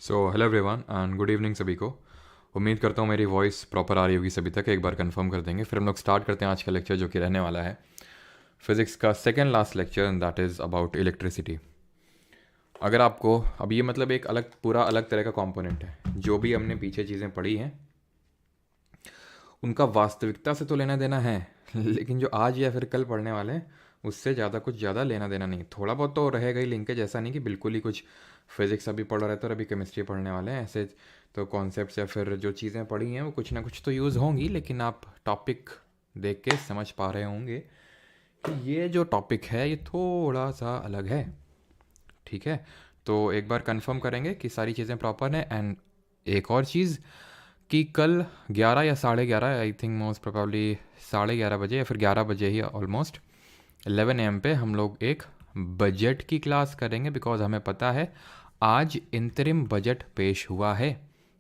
Hello everyone and good evening सभी को। उम्मीद करता हूँ मेरी वॉइस प्रॉपर आ रही होगी सभी तक। एक बार कंफर्म कर देंगे फिर हम लोग स्टार्ट करते हैं आज का लेक्चर, जो कि रहने वाला है फिज़िक्स का second last lecture, and that is about electricity. अगर आपको अब ये मतलब एक अलग पूरा अलग तरह का कंपोनेंट है, जो भी हमने पीछे चीज़ें पढ़ी हैं उनका वास्तविकता से तो लेना देना है, लेकिन जो आज या फिर कल पढ़ने वाले हैं उससे ज़्यादा कुछ ज़्यादा लेना देना नहीं। थोड़ा बहुत तो रहेगा ही लिंकेज, ऐसा नहीं कि बिल्कुल ही कुछ फिज़िक्स अभी पढ़ रहे थे और अभी केमिस्ट्री पढ़ने वाले हैं, ऐसे तो कॉन्सेप्ट्स या फिर जो चीज़ें पढ़ी हैं वो कुछ ना कुछ तो यूज़ होंगी, लेकिन आप टॉपिक देख के समझ पा रहे होंगे कि ये जो टॉपिक है ये थोड़ा सा अलग है। ठीक है, तो एक बार कंफर्म करेंगे कि सारी चीज़ें प्रॉपर हैं। एंड एक और चीज़ कि कल 11 या 11:30, आई थिंक मोस्ट प्रोबेबली 11:30 बजे या फिर 11 बजे ही ऑलमोस्ट 11 AM पे हम लोग एक बजट की क्लास करेंगे, बिकॉज हमें पता है आज इंतरिम बजट पेश हुआ है।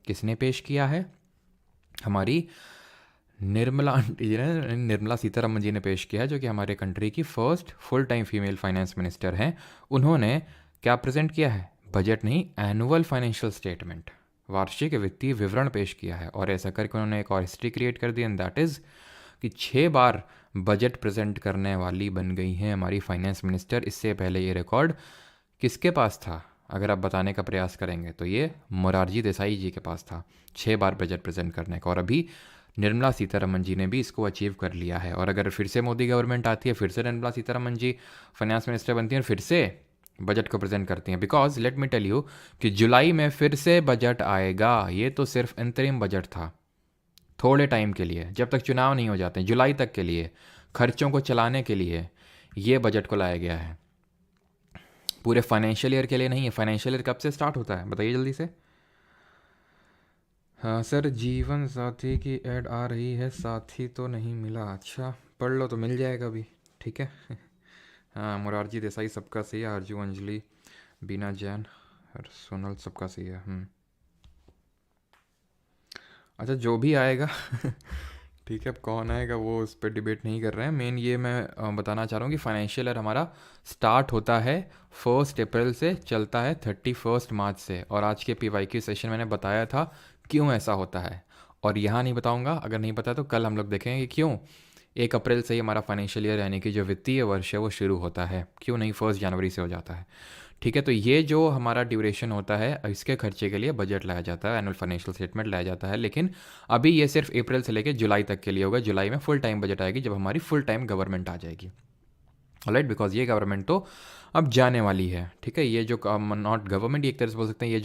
किसने पेश किया है? हमारी निर्मला आंटी जी ने, निर्मला सीतारमन जी ने पेश किया है, जो कि हमारे कंट्री की first full time female finance minister हैं। उन्होंने क्या प्रेजेंट किया है? बजट नहीं, एनुअल फाइनेंशियल स्टेटमेंट, वार्षिक वित्तीय विवरण पेश किया है। और ऐसा करके उन्होंने एक और हिस्ट्री क्रिएट कर दी, एंड दैट इज़ कि 6 बार बजट प्रेजेंट करने वाली बन गई हैं हमारी फाइनेंस मिनिस्टर। इससे पहले ये रिकॉर्ड किसके पास था? अगर आप बताने का प्रयास करेंगे तो ये मोरारजी देसाई जी के पास था, 6 बार बजट प्रेजेंट करने का। और अभी निर्मला सीतारमन जी ने भी इसको अचीव कर लिया है। और अगर फिर से मोदी गवर्नमेंट आती है, फिर से निर्मला सीतारमन जी फाइनेंस मिनिस्टर बनती हैं और फिर से बजट को प्रेजेंट करती हैं, because let me tell you कि जुलाई में फिर से बजट आएगा। ये तो सिर्फ अंतरिम बजट था, थोड़े टाइम के लिए, जब तक चुनाव नहीं हो जाते, जुलाई तक के लिए, खर्चों को चलाने के लिए ये बजट को लाया गया है। पूरे फाइनेंशियल ईयर के लिए नहीं है। फाइनेंशियल ईयर कब से स्टार्ट होता है बताइए जल्दी से। हाँ सर, जीवन साथी की ऐड आ रही है, साथी तो नहीं मिला। अच्छा, पढ़ लो तो मिल जाएगा अभी। ठीक है। हाँ, मोरारजी देसाई सबका सही है, आरजू अंजलि, बीना जैन और सोनल सबका सही है। अच्छा, जो भी आएगा ठीक है, अब कौन आएगा वो उस पर डिबेट नहीं कर रहे हैं। मेन ये मैं बताना चाह रहा हूँ कि फाइनेंशियल ईयर हमारा स्टार्ट होता है 1 अप्रैल से, चलता है 31 मार्च से। और आज के PYQ सेशन मैंने बताया था क्यों ऐसा होता है, और यहाँ नहीं बताऊँगा। अगर नहीं पता तो कल हम लोग देखेंगे कि क्यों 1 अप्रैल से ही हमारा फाइनेंशियल ईयर यानी कि जो वित्तीय वर्ष है वो शुरू होता है, क्यों नहीं 1 जनवरी से हो जाता है। ठीक है, तो ये जो हमारा ड्यूरेशन होता है, इसके खर्चे के लिए बजट लाया जाता है, एनुअल फाइनेंशियल स्टेटमेंट लाया जाता है। लेकिन अभी ये सिर्फ अप्रैल से लेकर जुलाई तक के लिए होगा। जुलाई में फुल टाइम बजट आएगी, जब हमारी फुल टाइम गवर्नमेंट आ जाएगी। राइट, बिकॉज ये गवर्नमेंट तो अब जाने वाली है। ठीक है, ये जो नॉट गवर्नमेंट, एक तरह से बोल सकते हैं, ये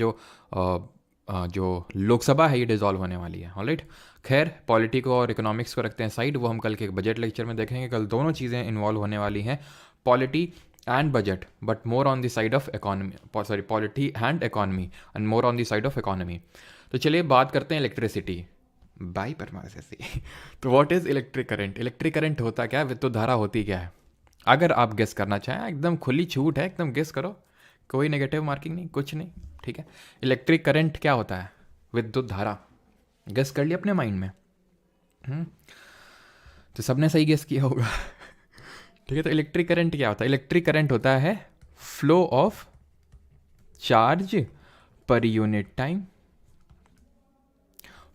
जो लोकसभा है ये डिजॉल्व होने वाली है। ऑलराइट, खैर पॉलिटिक्स और इकोनॉमिक्स को रखते हैं साइड, वो हम कल के बजट लेक्चर में देखेंगे। कल दोनों चीज़ें इन्वॉल्व होने वाली हैं, polity and budget, but more on the side of economy, sorry polity and economy, and more on the side of economy. तो चलिए बात करते हैं इलेक्ट्रिसिटी बाई परमार से तो what is electric current? Electric current होता क्या है? विद्युत धारा होती क्या है? अगर आप गेस करना चाहें, एकदम खुली छूट है, एकदम गेस करो, कोई नेगेटिव मार्किंग नहीं, कुछ नहीं। ठीक है, इलेक्ट्रिक करंट क्या होता है? विद्युत धारा। गेस कर लिया अपने माइंड में? हम्म, तो सबने सही गेस किया होगा। ठीक है, तो इलेक्ट्रिक करंट क्या होता है? इलेक्ट्रिक करंट होता है फ्लो ऑफ चार्ज पर unit time.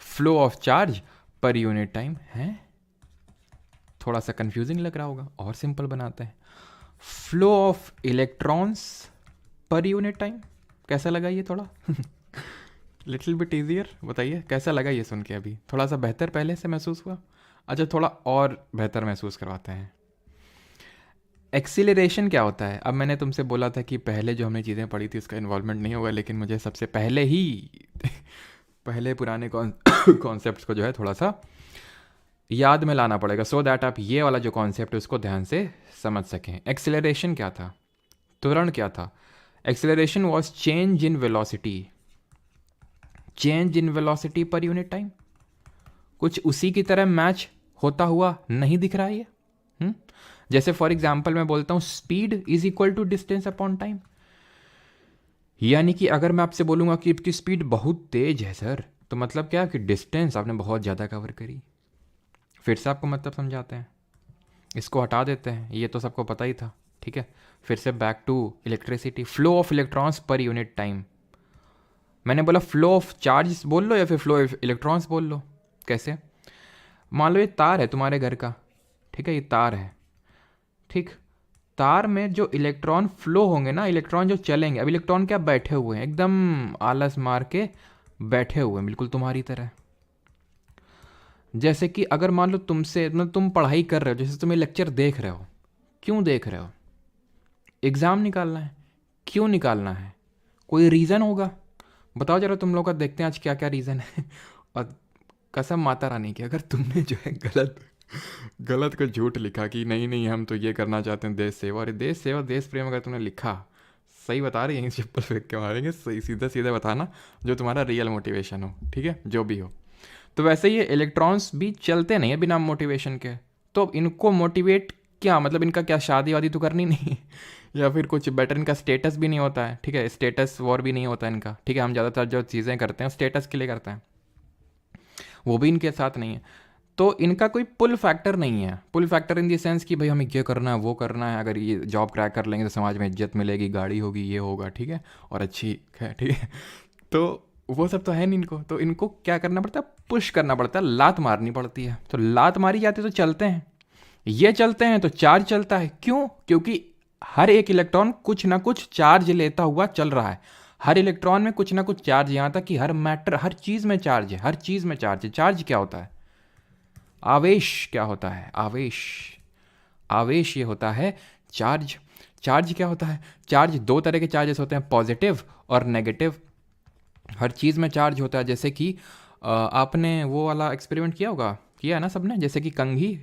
Flow of charge पर यूनिट टाइम है। थोड़ा सा कंफ्यूजिंग लग रहा होगा, और सिंपल बनाते हैं। Flow of electrons per unit time. कैसा लगा ये? थोड़ा लिटिल बिट इजियर। बताइए कैसा लगा ये सुन के? अभी थोड़ा सा बेहतर पहले से महसूस हुआ? अच्छा, थोड़ा और बेहतर महसूस करवाते हैं। एक्सीलरेशन क्या होता है? अब मैंने तुमसे बोला था कि पहले जो हमने चीज़ें पढ़ी थी उसका इन्वॉल्वमेंट नहीं होगा, लेकिन मुझे सबसे पहले ही पहले पुराने कॉन्सेप्ट्स को जो है थोड़ा सा याद में लाना पड़ेगा, सो दैट आप ये वाला जो कॉन्सेप्ट है उसको ध्यान से समझ सकें। एक्सेलरेशन क्या था? त्वरण क्या था? Acceleration was change in velocity, change in velocity पर यूनिट टाइम। कुछ उसी की तरह मैच होता हुआ नहीं दिख रहा है ये? जैसे फॉर एग्जाम्पल मैं बोलता हूं speed is equal to distance upon time, यानी कि अगर मैं आपसे बोलूंगा कि इसकी स्पीड बहुत तेज है सर, तो मतलब क्या कि डिस्टेंस आपने बहुत ज़्यादा कवर करी। फिर से आपको मतलब समझाते हैं, इसको हटा देते हैं, ये तो सबको पता ही था। ठीक है, फिर से back to electricity. Flow of electrons per unit time. मैंने बोला फ्लो ऑफ चार्ज बोल लो या फिर फ्लो ऑफ इलेक्ट्रॉन्स बोल लो। कैसे? मान लो ये तार है तुम्हारे घर का, ठीक है, ये तार है, ठीक। तार में जो इलेक्ट्रॉन फ्लो होंगे ना, इलेक्ट्रॉन जो चलेंगे, अब इलेक्ट्रॉन क्या बैठे हुए हैं, एकदम आलस मार के बैठे हुए हैं, बिल्कुल तुम्हारी तरह। जैसे कि अगर मान लो तुमसे, मतलब तुम पढ़ाई कर रहे हो, जैसे तुम ये लेक्चर देख रहे हो, क्यों देख रहे हो? एग्ज़ाम निकालना है। क्यों निकालना है? कोई रीज़न होगा, बताओ जरा तुम लोग का, देखते हैं आज क्या क्या रीज़न है। और कसम माता रानी की, अगर तुमने जो है गलत को झूठ लिखा कि नहीं नहीं हम तो ये करना चाहते हैं देश सेवा, और देश सेवा देश प्रेम अगर तुमने लिखा, सही बता रही है, चप्पल फेंक के मारेंगे, सही सीधा सीधा बताना जो तुम्हारा रियल मोटिवेशन हो, ठीक है, जो भी हो। तो वैसे ये इलेक्ट्रॉन्स भी चलते नहीं है बिना मोटिवेशन के, तो इनको मोटिवेट क्या मतलब, इनका क्या शादी वादी तो करनी नहीं या फिर कुछ बेटर, इनका स्टेटस भी नहीं होता है, ठीक है, स्टेटस वॉर भी नहीं होता इनका, ठीक है। हम ज़्यादातर जो चीज़ें करते हैं स्टेटस के लिए करते हैं, वो भी इनके साथ नहीं है। तो इनका कोई पुल फैक्टर नहीं है, पुल फैक्टर इन दी सेंस कि भाई हमें ये करना है वो करना है, अगर ये जॉब क्रैक कर लेंगे तो समाज में इज्जत मिलेगी, गाड़ी होगी, ये होगा, ठीक है, और अच्छी है, ठीक है। तो वो सब तो है नहीं इनको, तो इनको क्या करना पड़ता है, पुश करना पड़ता है, लात मारनी पड़ती है। तो लात मारी जाती है तो चलते हैं, ये चलते हैं तो चार्ज चलता है। क्यों? क्योंकि हर एक इलेक्ट्रॉन कुछ ना कुछ चार्ज लेता हुआ चल रहा है, हर इलेक्ट्रॉन में कुछ ना कुछ चार्ज, यहाँ तक कि हर मैटर, हर चीज़ में चार्ज है, हर चीज़ में चार्ज है। चार्ज क्या होता है? आवेश। क्या होता है? आवेश। आवेश ये होता है चार्ज। चार्ज क्या होता है? चार्ज दो तरह के चार्जेस होते हैं, पॉजिटिव और नेगेटिव। हर चीज़ में चार्ज होता है। जैसे कि आपने वो वाला एक्सपेरिमेंट किया होगा, किया है ना सबने, जैसे कि कंघी,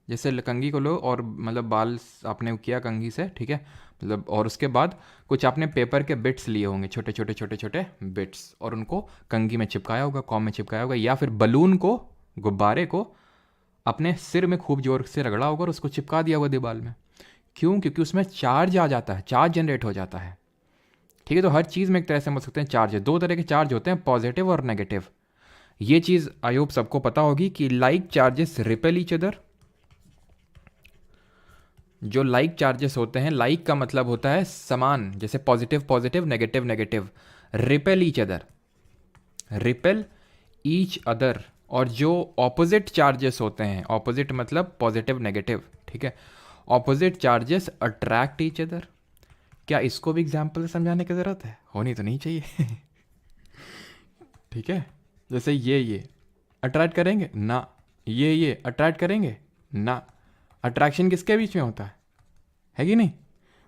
जैसे कंघी को लो और मतलब बाल आपने किया कंघी से, ठीक है, मतलब, और उसके बाद कुछ आपने पेपर के बिट्स लिए होंगे, छोटे छोटे छोटे छोटे बिट्स, और उनको कंघी में चिपकाया होगा, कॉम में चिपकाया होगा, या फिर बलून को, गुब्बारे को अपने सिर में खूब जोर से रगड़ा होगा और उसको चिपका दिया होगा दीवार में। क्यों? क्योंकि उसमें चार्ज आ जाता है, चार्ज जनरेट हो जाता है, ठीक है। तो हर चीज़ में एक तरह से बोल सकते हैं चार्ज है। दो तरह के चार्ज होते हैं, पॉजिटिव और नेगेटिव। ये चीज़ आई होप सबको पता होगी कि like charges repel each other. जो लाइक चार्जेस होते हैं, लाइक का मतलब होता है समान, जैसे positive positive, negative negative. Repel each other, repel each other. और जो ऑपोजिट चार्जेस होते हैं, ऑपोजिट मतलब पॉजिटिव नेगेटिव, ठीक है, opposite charges attract each other. क्या इसको भी एग्जाम्पल से समझाने की ज़रूरत है? होनी तो नहीं चाहिए ठीक है, जैसे ये अट्रैक्ट करेंगे ना, ये अट्रैक्ट करेंगे ना। अट्रैक्शन किसके बीच में होता है कि नहीं?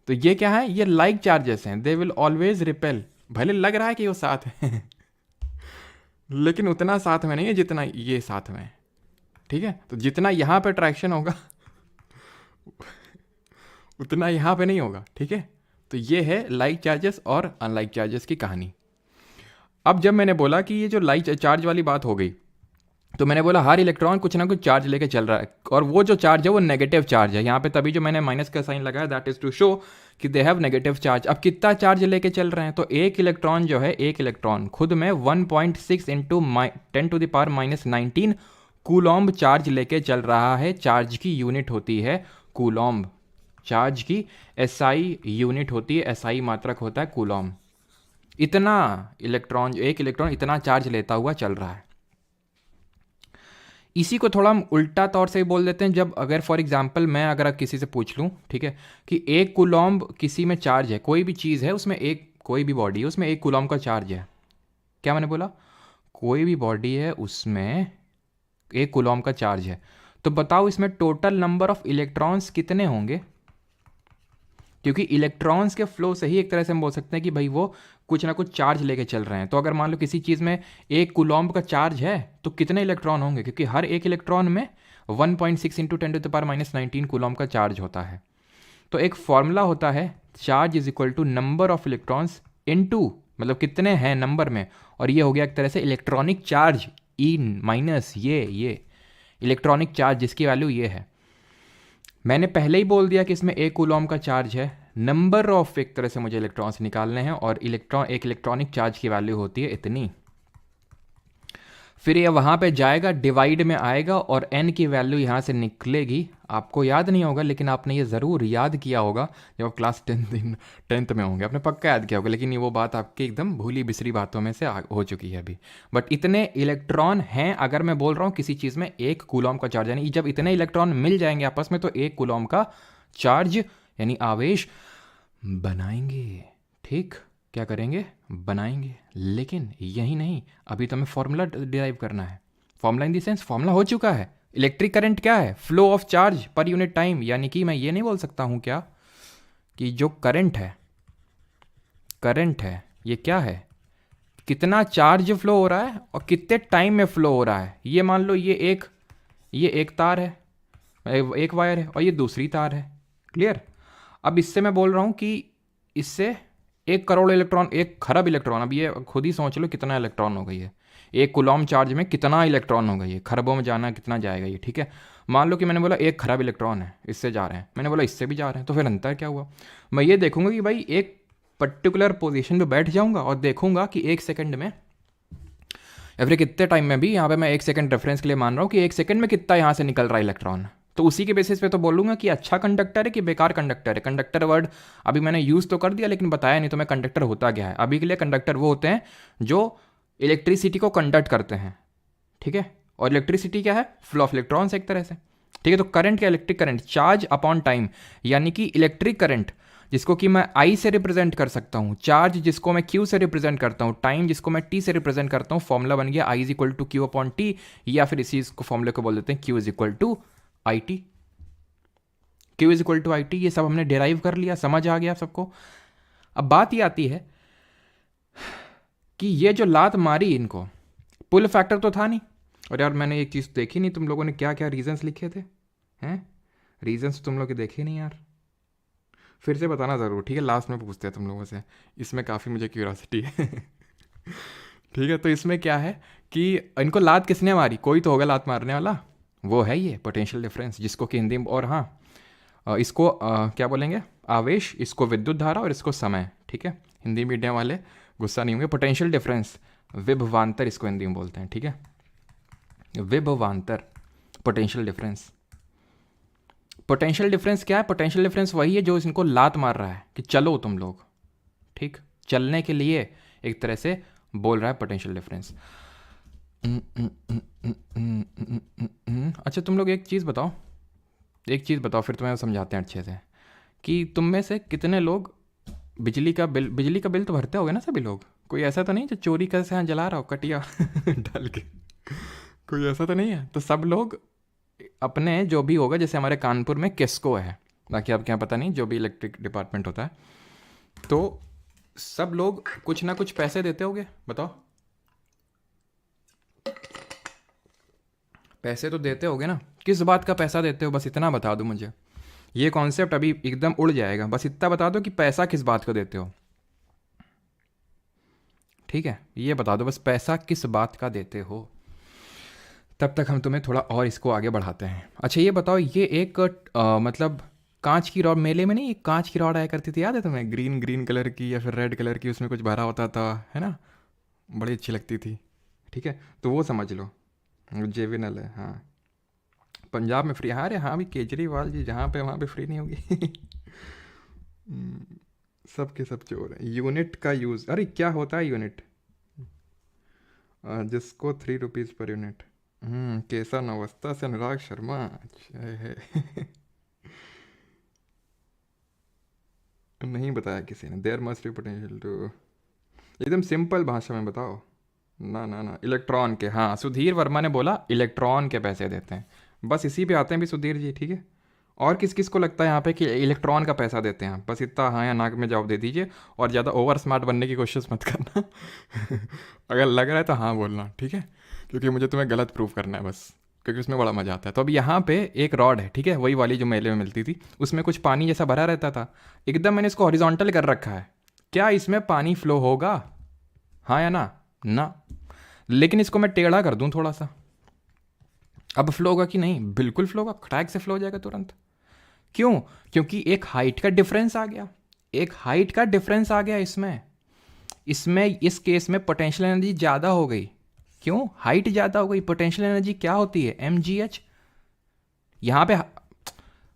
तो ये क्या है? ये लाइक चार्जेस हैं, दे विल ऑलवेज रिपेल। भले लग रहा है कि वो साथ है लेकिन उतना साथ में नहीं है जितना ये साथ में है, ठीक है। तो जितना यहाँ पे अट्रैक्शन होगा उतना यहाँ पे नहीं होगा, ठीक है। तो ये है लाइक चार्जेस और अनलाइक चार्जेस की कहानी। अब जब मैंने बोला कि ये जो लाइक चार्ज वाली बात हो गई, तो मैंने बोला हर इलेक्ट्रॉन कुछ ना कुछ चार्ज लेके चल रहा है, और वो जो चार्ज है वो नेगेटिव चार्ज है। यहाँ पे तभी जो मैंने माइनस का साइन लगाया, दैट इज टू शो कि दे हैव नेगेटिव चार्ज। अब कितना चार्ज लेके चल रहे हैं? तो एक इलेक्ट्रॉन जो है, एक इलेक्ट्रॉन खुद में 1.6 इंटू 10⁻⁻19 कूलॉम्ब चार्ज लेके चल रहा है। चार्ज की यूनिट होती है कूलॉम्ब, चार्ज की एसआई यूनिट होती है, एसआई मात्रक होता है कूलॉम्ब। इतना इलेक्ट्रॉन, एक इलेक्ट्रॉन इतना चार्ज लेता हुआ चल रहा है। इसी को थोड़ा हम उल्टा तौर से बोल देते हैं। जब अगर फॉर एग्जांपल मैं अगर किसी से पूछ लूँ, ठीक है, कि एक कूलॉम्ब किसी में चार्ज है, कोई भी चीज़ है उसमें, एक कोई भी बॉडी है उसमें एक कूलॉम्ब का चार्ज है। क्या मैंने बोला? कोई भी बॉडी है उसमें एक कूलॉम्ब का चार्ज है, तो बताओ इसमें टोटल नंबर ऑफ इलेक्ट्रॉन्स कितने होंगे? क्योंकि इलेक्ट्रॉन्स के फ्लो से ही एक तरह से हम बोल सकते हैं कि भाई वो कुछ ना कुछ चार्ज लेके चल रहे हैं। तो अगर मान लो किसी चीज़ में एक कूलॉम्ब का चार्ज है तो कितने इलेक्ट्रॉन होंगे? क्योंकि हर एक इलेक्ट्रॉन में 1.6 इंटू 10⁻⁻19 कूलॉम्ब का चार्ज होता है। तो एक फॉर्मूला होता है, charge is equal to number of electrons into, मतलब कितने हैं नंबर में, और ये हो गया एक तरह से इलेक्ट्रॉनिक चार्ज, ई माइनस ये इलेक्ट्रॉनिक चार्ज जिसकी वैल्यू ये है। मैंने पहले ही बोल दिया कि इसमें एक कूलॉम्ब का चार्ज है, नंबर ऑफ एक तरह से मुझे इलेक्ट्रॉन्स निकालने हैं, और इलेक्ट्रॉनिक चार्ज की वैल्यू होती है इतनी। फिर ये वहाँ पे जाएगा, डिवाइड में आएगा और n की वैल्यू यहाँ से निकलेगी। आपको याद नहीं होगा लेकिन आपने ये ज़रूर याद किया होगा जब आप क्लास 10th में होंगे, आपने पक्का याद किया होगा, लेकिन ये वो बात आपकी एकदम भूली बिसरी बातों में से हो चुकी है अभी। बट इतने इलेक्ट्रॉन हैं, अगर मैं बोल रहा हूँ किसी चीज़ में 1 कूलॉम का चार्ज, यानी जब इतने इलेक्ट्रॉन मिल जाएंगे आपस में तो 1 कूलॉम का चार्ज यानी आवेश बनाएंगे। ठीक, क्या करेंगे? बनाएंगे। लेकिन यही नहीं, अभी तो हमें फॉर्मूला डिराइव करना है। Formula in the sense formula हो चुका है। इलेक्ट्रिक करंट क्या है? फ्लो ऑफ चार्ज पर यूनिट टाइम। यानी कि मैं ये नहीं बोल सकता हूँ क्या कि जो करंट है ये क्या है, कितना चार्ज फ्लो हो रहा है और कितने टाइम में फ्लो हो रहा है। ये मान लो ये एक तार है, एक वायर है और ये दूसरी तार है। क्लियर? अब इससे मैं बोल रहा हूँ कि इससे 1 करोड़ इलेक्ट्रॉन, 1 खरब इलेक्ट्रॉन, अब ये खुद ही सोच लो कितना इलेक्ट्रॉन हो गई है। 1 कूलॉम चार्ज में कितना इलेक्ट्रॉन हो गई है, खरबों में जाना कितना जाएगा ये। ठीक है, मान लो कि मैंने बोला 1 खरब इलेक्ट्रॉन है, इससे जा रहे हैं, मैंने बोला इससे भी जा रहे हैं, तो फिर अंतर क्या हुआ? मैं ये देखूंगा कि भाई एक पर्टिकुलर पोजीशन पे बैठ जाऊंगा और देखूंगा कि 1 सेकंड में या फिर कितने टाइम में भी, यहाँ पे मैं 1 सेकंड रेफरेंस के लिए मान रहा हूँ कि 1 सेकंड में कितना यहाँ से निकल रहा है इलेक्ट्रॉन, तो उसी के बेसिस पे तो बोलूँगा कि अच्छा कंडक्टर है कि बेकार कंडक्टर है। कंडक्टर वर्ड अभी मैंने यूज़ तो कर दिया लेकिन बताया नहीं तो मैं कंडक्टर होता क्या है। अभी के लिए कंडक्टर वो होते हैं जो इलेक्ट्रिसिटी को कंडक्ट करते हैं। ठीक है, और इलेक्ट्रिसिटी क्या है? फ्लो ऑफ इलेक्ट्रॉन्स एक तरह से। ठीक है, तो करंट क्या? Electric current, charge upon time, यानी कि इलेक्ट्रिक करंट जिसको कि मैं I से रिप्रेजेंट कर सकता हूँ, चार्ज जिसको मैं Q से रिप्रेजेंट करता हूँ, टाइम जिसको मैं T से रिप्रेजेंट करता हूँ। फॉर्मूला बन गया I is equal to Q upon T, या फिर इसी इसको फॉर्मूले को बोल देते हैं Q is equal to IT। Q is equal to IT, ये सब हमने डिराइव कर लिया, समझ आ गया सबको। अब बात ये आती है कि ये जो लात मारी इनको, पुल फैक्टर तो था नहीं। और यार मैंने एक चीज़ देखी नहीं, तुम लोगों ने क्या क्या रीजंस लिखे थे, हैं? रीजंस तुम लोग देखे नहीं यार, फिर से बताना ज़रूर। ठीक है, लास्ट में पूछते हैं तुम लोगों से, इसमें काफ़ी मुझे क्यूरियोसिटी है। ठीक है, तो इसमें क्या है कि इनको लात किसने मारी? कोई तो होगा लात मारने वाला, वो है ये पोटेंशियल डिफरेंस, जिसको कि हिंदी में, और हाँ इसको क्या बोलेंगे? आवेश, इसको विद्युत धारा और इसको समय। ठीक है, हिंदी मीडियम वाले गुस्सा नहीं होंगे। पोटेंशियल डिफरेंस, विभवांतर इसको हिंदी में बोलते हैं। ठीक है, विभवांतर, पोटेंशियल डिफरेंस। पोटेंशियल डिफरेंस क्या है? पोटेंशियल डिफरेंस वही है जो इनको लात मार रहा है कि चलो तुम लोग, ठीक, चलने के लिए एक तरह से बोल रहा है पोटेंशियल डिफरेंस। अच्छा तुम लोग एक चीज़ बताओ फिर तुम्हें समझाते हैं अच्छे से, कि तुम में से कितने लोग बिजली का बिल तो भरते होगे ना सभी लोग? कोई ऐसा तो नहीं जो चोरी कर से यहाँ जला रहा हो कटिया डाल के? कोई ऐसा तो नहीं है? तो सब लोग अपने जो भी होगा, जैसे हमारे कानपुर में किस्को है, बाकी आपके यहाँ पता नहीं, जो भी इलेक्ट्रिक डिपार्टमेंट होता है, तो सब लोग कुछ ना कुछ पैसे देते होगे। बताओ, पैसे तो देते होगे ना? किस बात का पैसा देते हो, बस इतना बता दो मुझे। ये कॉन्सेप्ट अभी एकदम उड़ जाएगा, बस इतना बता दो कि पैसा किस बात का देते हो। ठीक है, ये बता दो बस, पैसा किस बात का देते हो, तब तक हम तुम्हें थोड़ा और इसको आगे बढ़ाते हैं। अच्छा ये बताओ, ये एक मतलब कांच की रॉड, मेले में नहीं एक कांच की रॉड आया करती थी, याद है तुम्हें? ग्रीन कलर की या फिर रेड कलर की, उसमें कुछ भरा होता था, है ना? बड़ी अच्छी लगती थी। ठीक है, तो वो समझ लो, जेविनल है। हाँ, पंजाब में फ्री। हाँ, अरे हाँ, अभी केजरीवाल जी जहाँ पे वहाँ पे फ्री नहीं होगी। सब के सब चोर है। यूनिट का यूज़, अरे क्या होता है यूनिट? जिसको 3 रुपीज़ पर यूनिट। केसन अवस्था से अनुराग शर्मा। अच्छा है। नहीं बताया किसी ने। There must be potential to, एकदम सिंपल भाषा में बताओ ना। इलेक्ट्रॉन के, हाँ, सुधीर वर्मा ने बोला इलेक्ट्रॉन के पैसे देते हैं, बस इसी पे आते हैं भी सुधीर जी। ठीक है, और किस किस को लगता है यहाँ पे कि इलेक्ट्रॉन का पैसा देते हैं? बस इतना हाँ या नाक में जवाब दे दीजिए, और ज़्यादा ओवर स्मार्ट बनने की कोशिश मत करना। अगर लग रहा है तो हाँ बोलना, ठीक है, क्योंकि मुझे तुम्हें गलत प्रूफ करना है बस, क्योंकि उसमें बड़ा मज़ा आता है। तो अब यहाँ पे एक रॉड है, ठीक है, वही वाली जो मेले में मिलती थी, उसमें कुछ पानी जैसा भरा रहता था। एकदम मैंने इसको हॉरिजॉन्टल कर रखा है, क्या इसमें पानी फ्लो होगा? हाँ या ना? लेकिन इसको मैं टेढ़ा कर दूं थोड़ा सा, अब फ्लो होगा कि नहीं? बिल्कुल फ्लो होगा, खटाक से फ्लो हो जाएगा तुरंत। क्यों? क्योंकि एक हाइट का डिफरेंस आ गया, इसमें इस केस में पोटेंशियल एनर्जी ज़्यादा हो गई, क्यों? हाइट ज़्यादा हो गई। पोटेंशियल एनर्जी क्या होती है? mgh। यहाँ पे